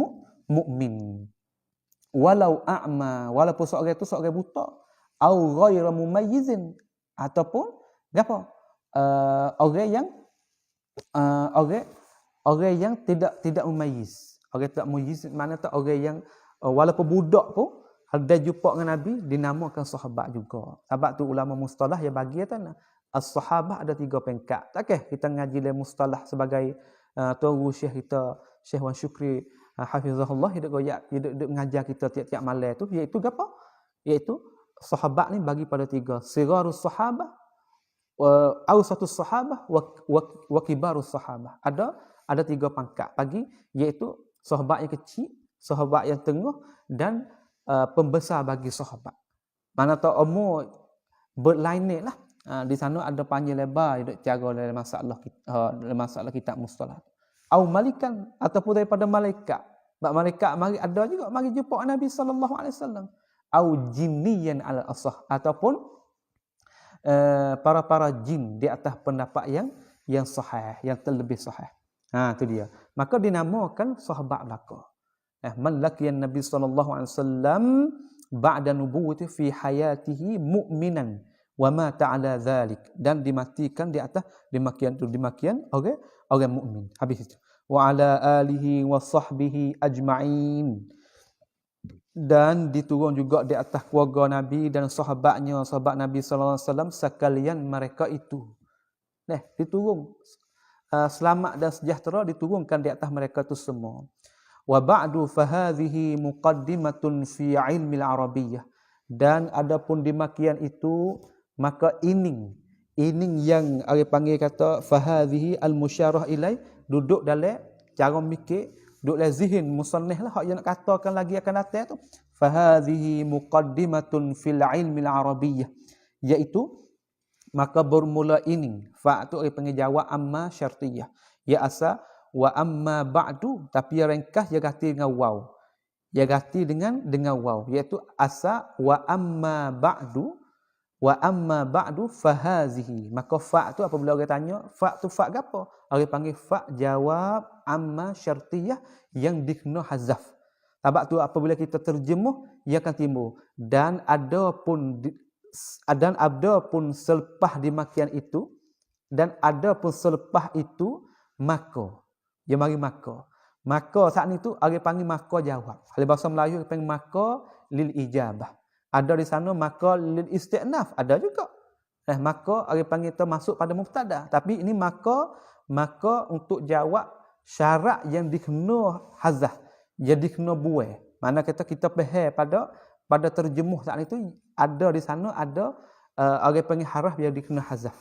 Speaker 1: mukmin. Walau a'ma, walaupun seorang itu seorang buta, au ghairu mumayyizin, ataupun apa? Orang yang tidak mumayyiz. Orang tidak mumayyiz makna tak orang yang walaupun budak pun ada jumpa dengan Nabi dinamakan sahabat juga. Sebab tu ulama mustalah yang bagi kata as-sahabah ada 3 peringkat. Takkan kita ngaji dalam mustalah sebagai tuan syekh kita Syekh Wan Syukri hafizahullah hidup mengajar kita tiap-tiap malam tu, iaitu apa? Iaitu sahabat ni bagi pada 3. Sigharus sahabah, awsatus sahabah wa kibarus sahabah. Ada 3 pangkat bagi, iaitu sahabat yang kecil, sahabat yang tengah, dan pembesar bagi sahabat. Mana tahu umur berlainan lah. Di sana ada panjang lebar duk cara dalam masalah kitab mustalah. Au malikan, ataupun daripada malaikat. Malaikat mari ada juga mari jumpa Nabi sallallahu alaihi wasallam. Au jinniyan ala asah, ataupun para jin di atas pendapat yang sahih, yang terlebih sahih. Tu dia. Maka dinamakan sahabat belaka. Man laqiyan Nabi sallallahu alaihi wasallam ba'da nubuwwati fi hayatihi mu'minan wa ma ta'ala dzalik, dan dimatikan di atas dimakian orang mukmin. Habis itu. Wa ala alihi wa sahbihi ajma'in, dan diturun juga di atas keluarga Nabi dan sahabat Nabi sallallahu alaihi wasallam sekalian mereka itu. Diturun selamat dan sejahtera diturunkan di atas mereka itu semua. Wa ba'du fa hadhihi muqaddimatun fi ilmi al-arabiyyah, dan adapun dimakian itu maka ining yang orang panggil kata fa hadhihi al-musyarah ilai, duduk dalam cara mikir, duduk dalam zihin musannif lah hak yang nak katakan lagi akan datang tu. Fa hadhihi muqaddimatun fil ilmi al-arabiyyah, iaitu maka bermula ining. Fa tu orang panggil jawab amma syartiyah, ya asa. Wa amma ba'du, tapi yang ringkas dia ganti dengan waw. Dia ganti dengan waw, iaitu asa wa amma ba'du fahazihi. Maka fa tu apabila orang tanya, fa tu fa gapo? Orang panggil fa jawab amma syartiyah yang dikena hazaf. Sebab tu apabila kita terjemuh ia akan timbul. Dan ada pun selepas dimakian itu, dan ada pun selepas itu maka. Dia mari maka. Maka saat itu orang panggil maka jawab. Kalau bahasa Melayu panggil maka lil ijabah. Ada di sana maka lil istinaf, ada juga. Maka orang panggil termasuk pada mubtada. Tapi ini maka untuk jawab syarat yang dikena hazah, yang dikena buai. Mana kita faham pada terjemuh saat itu ada di sana ada orang panggil haraf yang dikena hazaf.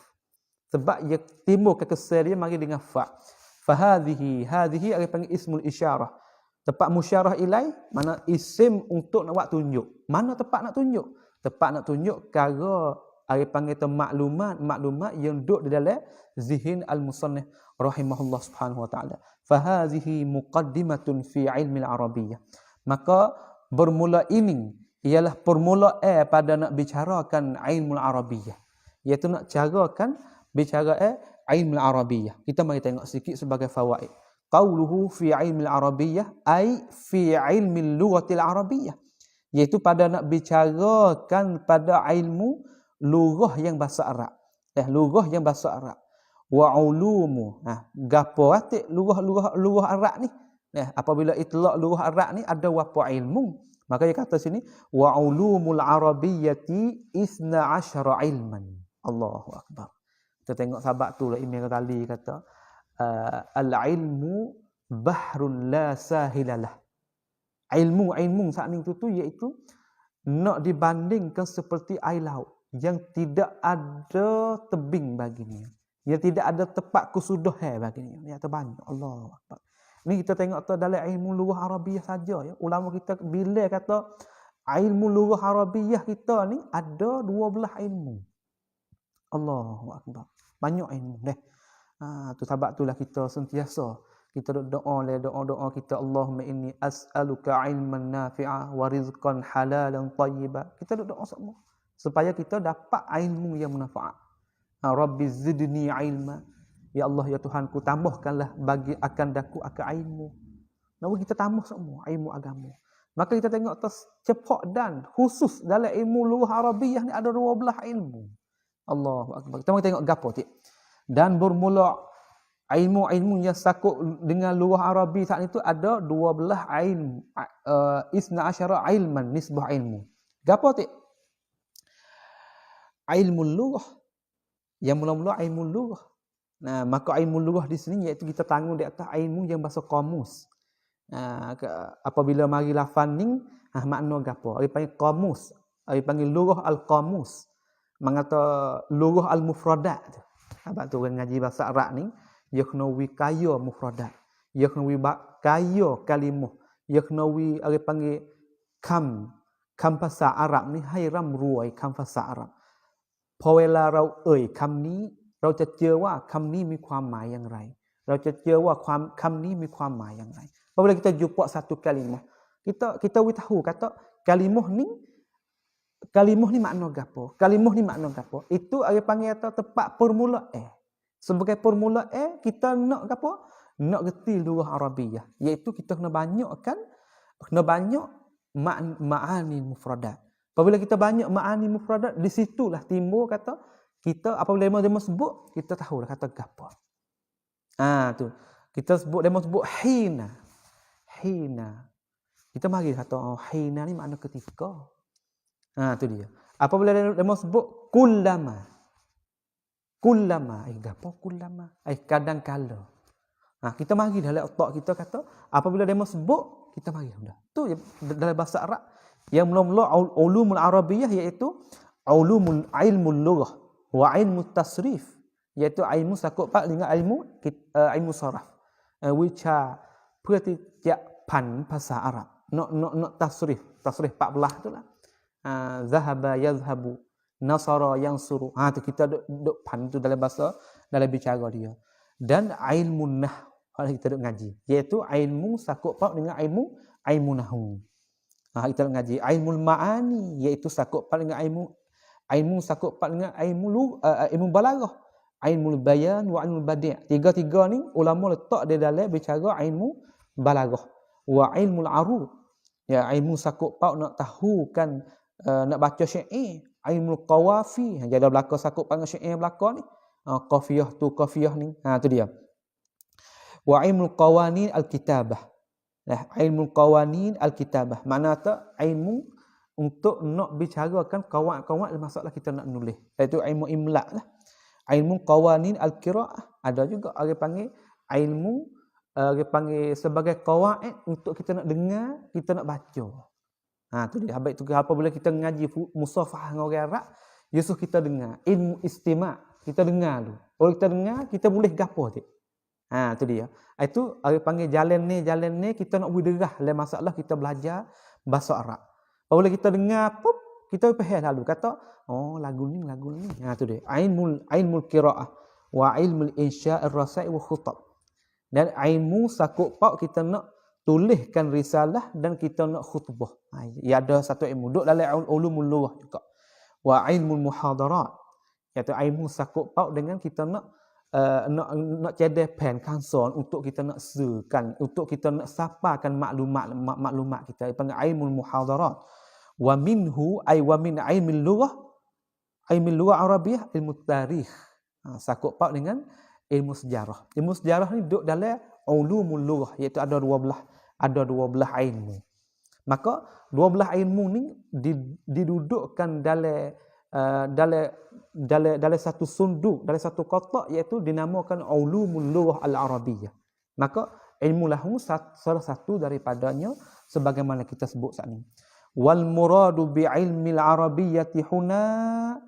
Speaker 1: Sebab ia timbul kekesan dia mari dengan fa. Fahadhihi, hadhihi orang panggil ismul isyarah. Tempat musyarah ilai mana isim untuk nak buat tunjuk. Mana tempat nak tunjuk? Tempat nak tunjuk cara orang panggil tu maklumat yang duduk di dalam zihin al-musannif rahimahullah subhanahu wa ta'ala. Fahadhihi muqaddimatun fi ilmi al-arabiyyah. Maka bermula ini ialah permulaan pada nak bicarakan ilmu al-arabiyyah. Iaitu nak carakan bicara ilmu al-arabiyyah. Kita mari tengok sikit sebagai fawaid. Qauluhu fi ilmi al-arabiyyah ay fi ilmi al-lughati al-arabiyyah. Iaitu pada nak bicarakan pada ilmu lughah yang bahasa Arab. Lughah yang bahasa Arab. Wa ulumu. Gapo arti lughah Arab ni? Apabila itlaq lughah Arab ni ada apa ilmu? Maka dia kata sini wa ulumul arabiyyati 12 ilman. Allahu akbar. Kita tengok sahabat tu lah Imam Ghazali kata al-ilmu bahrun la sahilalah. Ilmu saat ni tu iaitu nak dibandingkan seperti air laut yang tidak ada tebing baginya. Yang tidak ada tempat kesudahan baginya. Yang terbanyak. Allahu akbar. Ni kita tengok tu dalam ilmu lughah Arabiah saja ya. Ulama kita bila kata ilmu lughah Arabiah kita ni ada 12 ilmu. Allahu akbar. Banyak ilmu deh. Tu sebab itulah kita sentiasa kita doa kita Allahumma inni as'aluka ilman nafi'a wa rizqan halalan thayyiba. Kita doa semua supaya kita dapat ilmu yang manfaat. Rabbi zidni ilma. Ya Allah ya Tuhanku tambahkanlah bagi akan daku akan ilmu. Nak kita tambah semua ilmu agama. Maka kita tengok cepat dan khusus dalam ilmu lughah Arabiah ni ada 12 ilmu. Allahu akbar. Kita tengok gapo tik. Dan bermula ilmu yang sakut dengan lughah Arabi saat itu ada 12 ilmu. 12 ilman nisbah ilmu. Gapo tik? Ilmu lughah. Yang mula-mula ilmu lughah. Maka ilmu lughah di sini iaitu kita tanggung di atas ilmu yang bahasa kamus. Apabila mari lafaz ni makna gapo? Dia panggil kamus. Dia panggil lughah al-qamus. Mengata lughah al-mufradat. Abang tu orang ngaji bahasa Arab ni, dia kena kaya mufradat. Dia kena kaya kalimah. Dia kena orang panggil kam bahasa Arab ni hairam ruai kam bahasa Arab. พอเวลาเราคำนี้เราจะเจอว่าคำนี้มีความหมายอย่างไรเราจะเจอว่าคำนี้มีความหมายอย่างไร apabila kita jumpa satu kalimah kita tahu kata kalimah ni makna gapo itu orang panggil tempat permulaan sebagai permulaan kita nak gapo nak reti lughah Arabiah iaitu kita kena banyak ma'ani mufradat. Apabila kita banyak ma'ani mufradat, di situlah timbul kata kita apabila demo sebut kita tahulah kata gapo. Tu. Kita sebut demo sebut hina. Kita mari kata hina ni makna ketika. Tu dia. Apabila demo sebut kullama. Gapo kullama? Kadang-kala. Kita mari dalam otak kita kata apabila demo sebut kita mari dah. Tu dalam bahasa Arab yang mula-mula ulumul arabiyyah iaitu ilmul lughah wa ilmu tasrif iaitu ilmu sakut pak dengan ilmu saraf which are เพื่อที่จะผันภาษาอาหรับnot tasrif 14 itulah zahaba yazhabu nasara yansuru tu kita duk pan tu dalam bahasa dalam bicara dia dan ilmu nahwu kita duk ngaji iaitu ilmu sakut pak dengan ilmu nahwu. Kita ngaji ilmu ma'ani iaitu sakut pat dengan ilmu sakut pat dengan ilmu balaghah, ilmu bayan wa ilmu badi'. Tiga-tiga ni ulama letak dia dalam bicara ilmu balaghah wa ilmu arud. Ya ilmu sakut pat nak tahu kan nak baca syair, ilmu qawafi. Jadi belaka sakut pat dengan syair belaka ni. Qafiyah ni. Tu dia. Wa ilmu qawanin al-kitabah. Ilmu qawanin al-kitabah. Makna tu ilmu untuk nak bicarakan kawan-kawan masalah kita nak nulis. Iaitu ilmu imla lah. Ilmu qawanin al-qiraah. Ada juga orang panggil ilmu orang panggil sebagai qawaid untuk kita nak dengar, kita nak baca. Tu dia. Habis tu apabila kita ngaji musafahah dengan orang Arab, Yusuf kita dengar. Ilmu istima' kita dengar dulu. Kalau kita dengar, kita boleh gapo tu. Tu dia. Itu orang panggil jalan ni kita nak berderah dalam masalah kita belajar bahasa Arab. Apabila kita dengar, kita faham lalu kata, lagu ni. Tu dia. Ilmul qiraah wa ilmul insya' ar-rasa'i wa khutab. Dan ilmu sakut paut kita nak tuliskan risalah dan kita nak khutbah. Ya ada satu ilmu duk dalam ulumul lughah juga. Wa ilmul muhadarat. Iaitu ilmu sakut paut dengan kita nak cedeh pen kanson untuk kita nak sekan, untuk kita nak sapakan maklumat kita. Dipanggil ilmul muhadarat. Wa minhu ay wa min ilmil lughah Arabiah ilmu tarikh. Sakut paut dengan ilmu sejarah. Ilmu sejarah ni duduk dalam ulumul lughah, iaitu ada 12 ilmu. Maka 12 ilmu ni didudukkan dalam satu sunduk, dalam satu kotak, iaitu dinamakan ulumul lughah al-arabiyah. Maka ilmu lahu salah satu daripadanya sebagaimana kita sebut saat ini. Wal muradu bi ilmil arabiyyati huna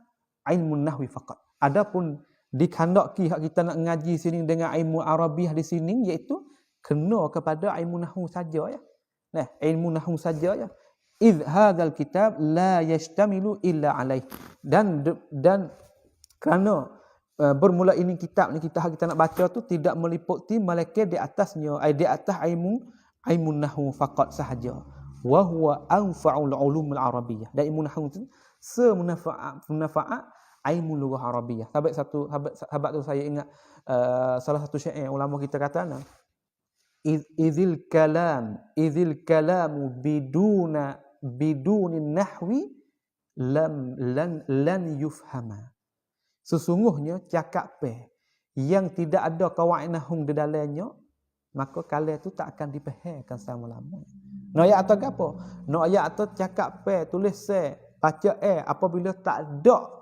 Speaker 1: ilmun nahwi faqat. Adapun dikandaki hak kita nak ngaji sini dengan ilmu Arabiah di sini, iaitu kena kepada ilmu nahwu saja ya. Ilmu nahwu saja ya. Idh hadzal kitab la yashtamilu illa alaih. Dan kerana bermula ini kitab ni kita nak baca tu tidak meliputi melainkan di atasnya, di atas ilmu nahwu faqat sahaja. Wa huwa anfa'ul ulumul arabiyyah. Dan ilmu nahwu tu semunafa'at ilmu lughah Arabiyah. Sahabat tu saya ingat salah satu syair ulama kita kata idzil kalamu bidunin nahwi lan yufhama. Sesungguhnya cakap yang tidak ada kawaid nahwu di dalamnya, maka kalam itu tak akan dipahamkan selama-lamanya. No ayat atau apa? No ayat atau cakap tulis baca apabila tak ada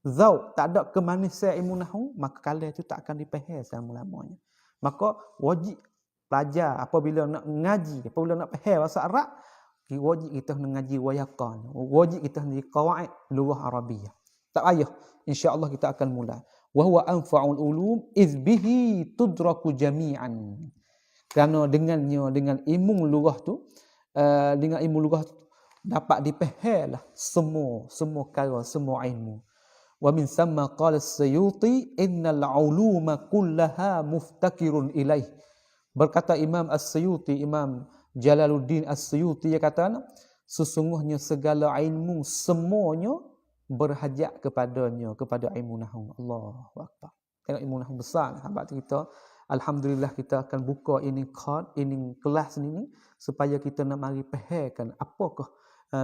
Speaker 1: zauq, tak ada kemanisan ilmu nahwu, maka kalam itu tak akan dipahami selama-lamanya. Maka wajib pelajar apabila nak ngaji, apabila nak faham bahasa Arab, wajib kita nak ngaji wayaqan, wajib kita nak qawaid lughah Arabiyah. Tak payah, insya-Allah kita akan mula. Wa huwa anfa'ul ulum iz bihi tudraku jami'an. Kerana dengan ilmu lughah tu, dapat dipahamilah semua perkara, semua ilmu. Wa min thamma qala as-Suyuti innal uluma kullaha muftakirun ilaih. Berkata Imam As-Suyuti, Imam Jalaluddin As-Suyuti, dia kata sesungguhnya segala ilmu semuanya berhajat kepadanya, kepada ilmu nahwu. Allahu akbar. Tengok ilmu nahwu besar sahabat kita. Alhamdulillah kita akan buka ini kelas ni supaya kita nak mari fahamkan apakah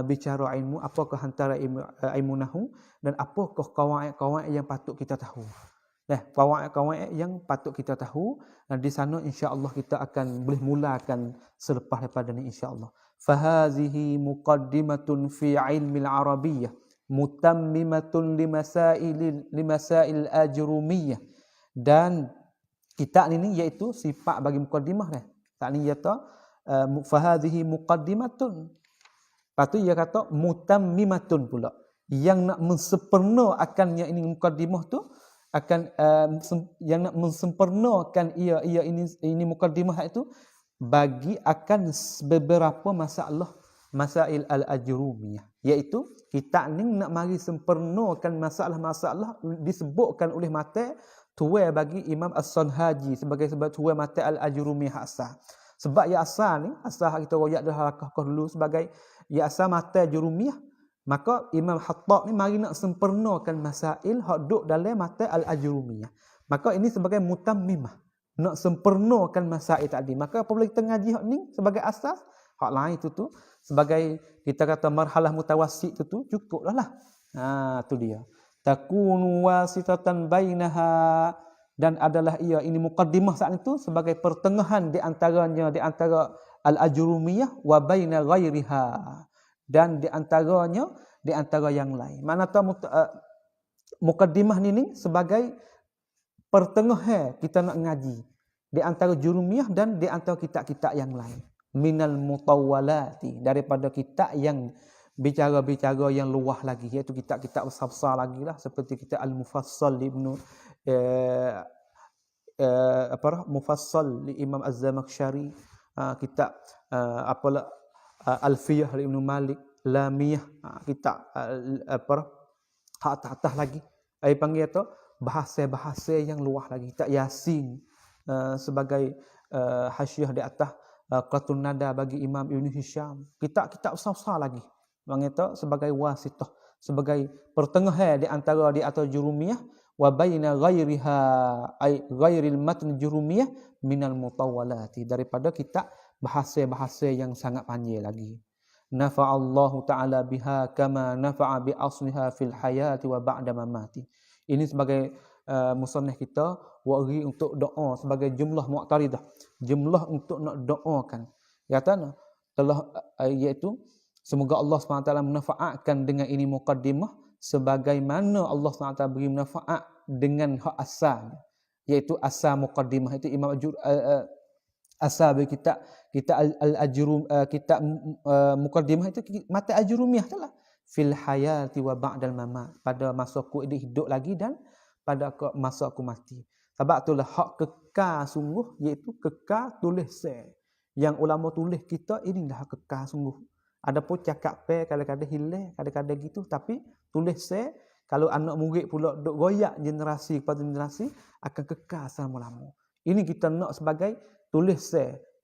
Speaker 1: bicara ilmu, apakah antara ilmu nahwu dan apakah kawaid-kawaid yang patut kita tahu. Kawaid-kawaid yang patut kita tahu, dan di sana insya-Allah kita akan boleh mulakan selepas daripada ni insya-Allah. Fahazihi muqaddimatun fi ilmi al-arabiyyah mutammimatun limasail ajrumiyah. Dan kitab ini iaitu sifat bagi muqaddimah dah. Tak ni kata fahazihi muqaddimatun. Lepas tu dia kata mutammimatun pula. Yang nak mensempurnakannya ini mukaddimah tu akan yang nak mensempurnakan ini mukaddimah itu bagi akan beberapa masail al-ajrumiyah, iaitu kita ni nak mari sempurnakan masalah-masalah disebutkan oleh mata tuai bagi Imam As-Sanhaji sebagai tuai mata al-ajrumiyah asal. Sebab ya asal ni, asal kita royak dah harakah dulu sebagai ya asal mata jurumiyah, maka Imam Hattab ni mari nak sempurnakan masail hak duk dalam mata al-ajrumiyah. Maka ini sebagai mutammimah, nak sempurnakan masail tadi. Maka apabila kita ngaji hak ni sebagai asas, hak lain tu sebagai kita kata marhalah mutawassit tu cukuplah lah. Tu dia. Takunu wasitatan bainaha, dan adalah ini muqaddimah saat itu sebagai pertengahan di antara al-ajrumiyah wa baina ghairiha, dan di antara yang lain. Mana tahu mukaddimah ni sebagai pertengahan kita nak ngaji di antara jurumiyah dan di antara kitab-kitab yang lain. Minal mutawwalati, daripada kitab yang bicara-bicara yang luah lagi, iaitu kitab-kitab besar-besar lagi lah, seperti kitab Al-Mufassal Ibnu Mufassal li Imam Az-Zamakhsyari, kitab Alfiyah li Ibnu Malik, Lamiyah, kitab atas lagi. Ai panggil tu bahasa-bahasa yang luah lagi. Kitab Yasin sebagai hasyiah di atas Qatun Nada bagi Imam Ibn Hisham. Kitab-kitab besar-besar lagi. Panggil tu sebagai wasitah, sebagai pertengahan di antara jurumiyah wa baina ghairiha ay ghairil matn jurumiyah minal mutawwalati, daripada kitab bahasa-bahasa yang sangat panjang lagi. Nafa'allahu ta'ala biha kama nafa'a bi asliha fil hayati wa ba'da mamati. Ini sebagai musannaf kita wari untuk doa sebagai jumlah mu'taridah, jumlah untuk nak doakan. Kata telah iaitu semoga Allah SWT menafaatkan dengan ini muqaddimah sebagaimana Allah SWT beri manfaat dengan hak asal, iaitu asal muqaddimah itu Imam asal bagi kita al-ajrum, kitab muqaddimah itu mata ajrumiyah telah fil hayati wa ba'dal mamat, pada masa aku hidup lagi dan pada masa aku mati. Sebab itulah hak kekal sungguh, iaitu kekal tulis yang ulama tulis kita ini dah kekal sungguh. Adapun cakap kadang-kadang hilang, kadang-kadang gitu, tapi tulis kalau anak murid pula duk goyak generasi kepada generasi akan kekal selama-lamanya. Ini kita nak sebagai tulis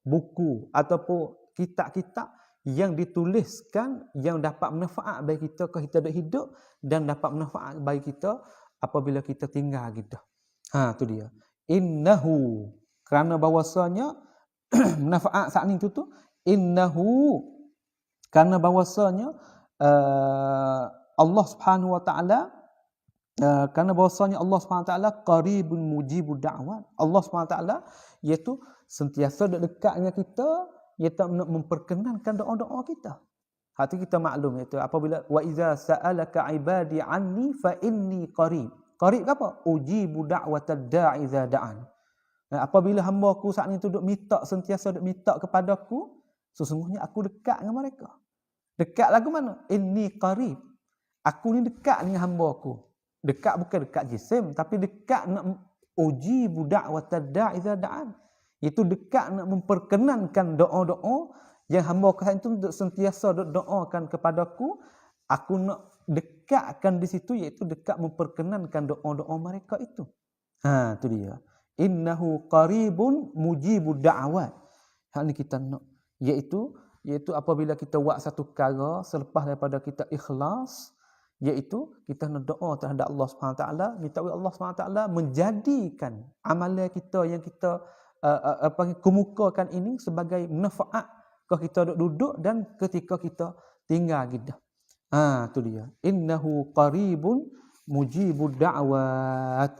Speaker 1: buku ataupun kitab-kitab yang dituliskan yang dapat manfaat bagi kita kalau kita hidup dan dapat manfaat bagi kita apabila kita tinggal gitu. Tu dia. Innahu, kerana bahawasanya manfaat saat ni tu innahu, kerana bahawasanya Allah Subhanahu wa taala kerana bahawasanya Allah SWT qaribun mujibud da'wat. Allah SWT iaitu sentiasa dekat dengan kita, iaitu nak memperkenankan doa-doa kita. Hati kita maklum iaitu apabila wa iza sa'alaka ibadi anni fa inni qarib. Qarib apa? Ujibu da'watad da'i idza da'an. Apabila hamba-Ku saat ini duk minta, sentiasa duk minta kepadaku, sesungguhnya aku dekat dengan mereka. Dekat lagu mana? Inni qarib. Aku ni dekat dengan hamba-Ku. Dekat bukan dekat jisim, tapi dekat nak uji budak watada idza da'an. Itu dekat nak memperkenankan doa-doa yang hamba Tuhan itu sentiasa doakan kepadaku. Aku nak dekatkan di situ, iaitu dekat memperkenankan doa-doa mereka itu. Tu dia. Innahu qaribun mujibud da'awat. Hak ni kita nak, iaitu apabila kita buat satu perkara selepas daripada kita ikhlas, iaitu kita nak doa terhadap Allah SWT, minta Allah SWT menjadikan amalan kita yang kita kemukakan ini sebagai manfaat kalau kita duduk dan ketika kita tinggal gitu. Tu dia. Innahu qaribun mujibud da'wat.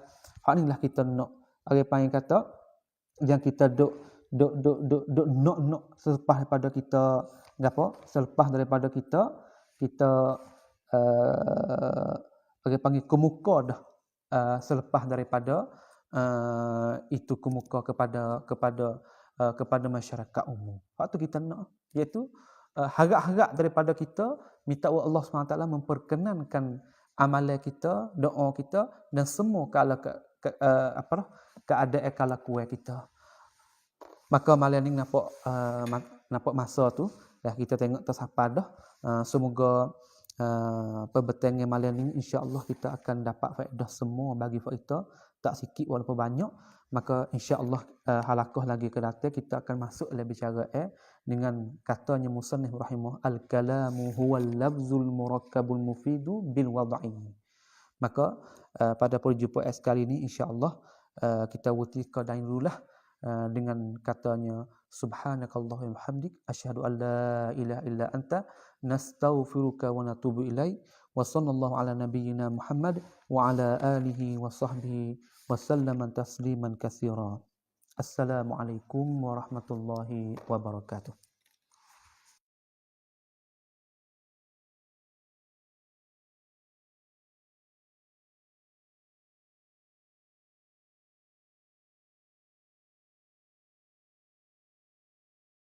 Speaker 1: Hak inilah kita nak. Orang panggil kata yang kita duk nak selepas daripada kita selepas daripada kita orang panggil kemuka dah selepas daripada itu kemuka kepada masyarakat umum. Hak tu kita nak, iaitu harap-harap daripada kita minta Allah SWT memperkenankan amalan kita, doa kita dan semua keadaan kelakuan kita. Maka malam ni nampak masa tu dah kita tengok tersampai dah. Semoga perbetangan malam ni insya-Allah kita akan dapat faedah semua bagi kita, tak sikit walaupun banyak. Maka insya-Allah halaqah lagi ke datang kita akan masuk dalam bicara dengan katanya musannif rahimah al-kalamu huwal lafzul murakkabul mufidu bil wad'i. Maka pada perjumpaan kali ini insya-Allah kita wutika dan dululah dengan katanya subhanakallahumma wa bihamdik asyhadu an la ilaha illa anta nastaghfiruka wa natubu ilaik wa sallallahu ala nabiyyina Muhammad wa ala alihi wa sahbihi wa sallama tasliman katsira. Assalamualaikum warahmatullahi wabarakatuh.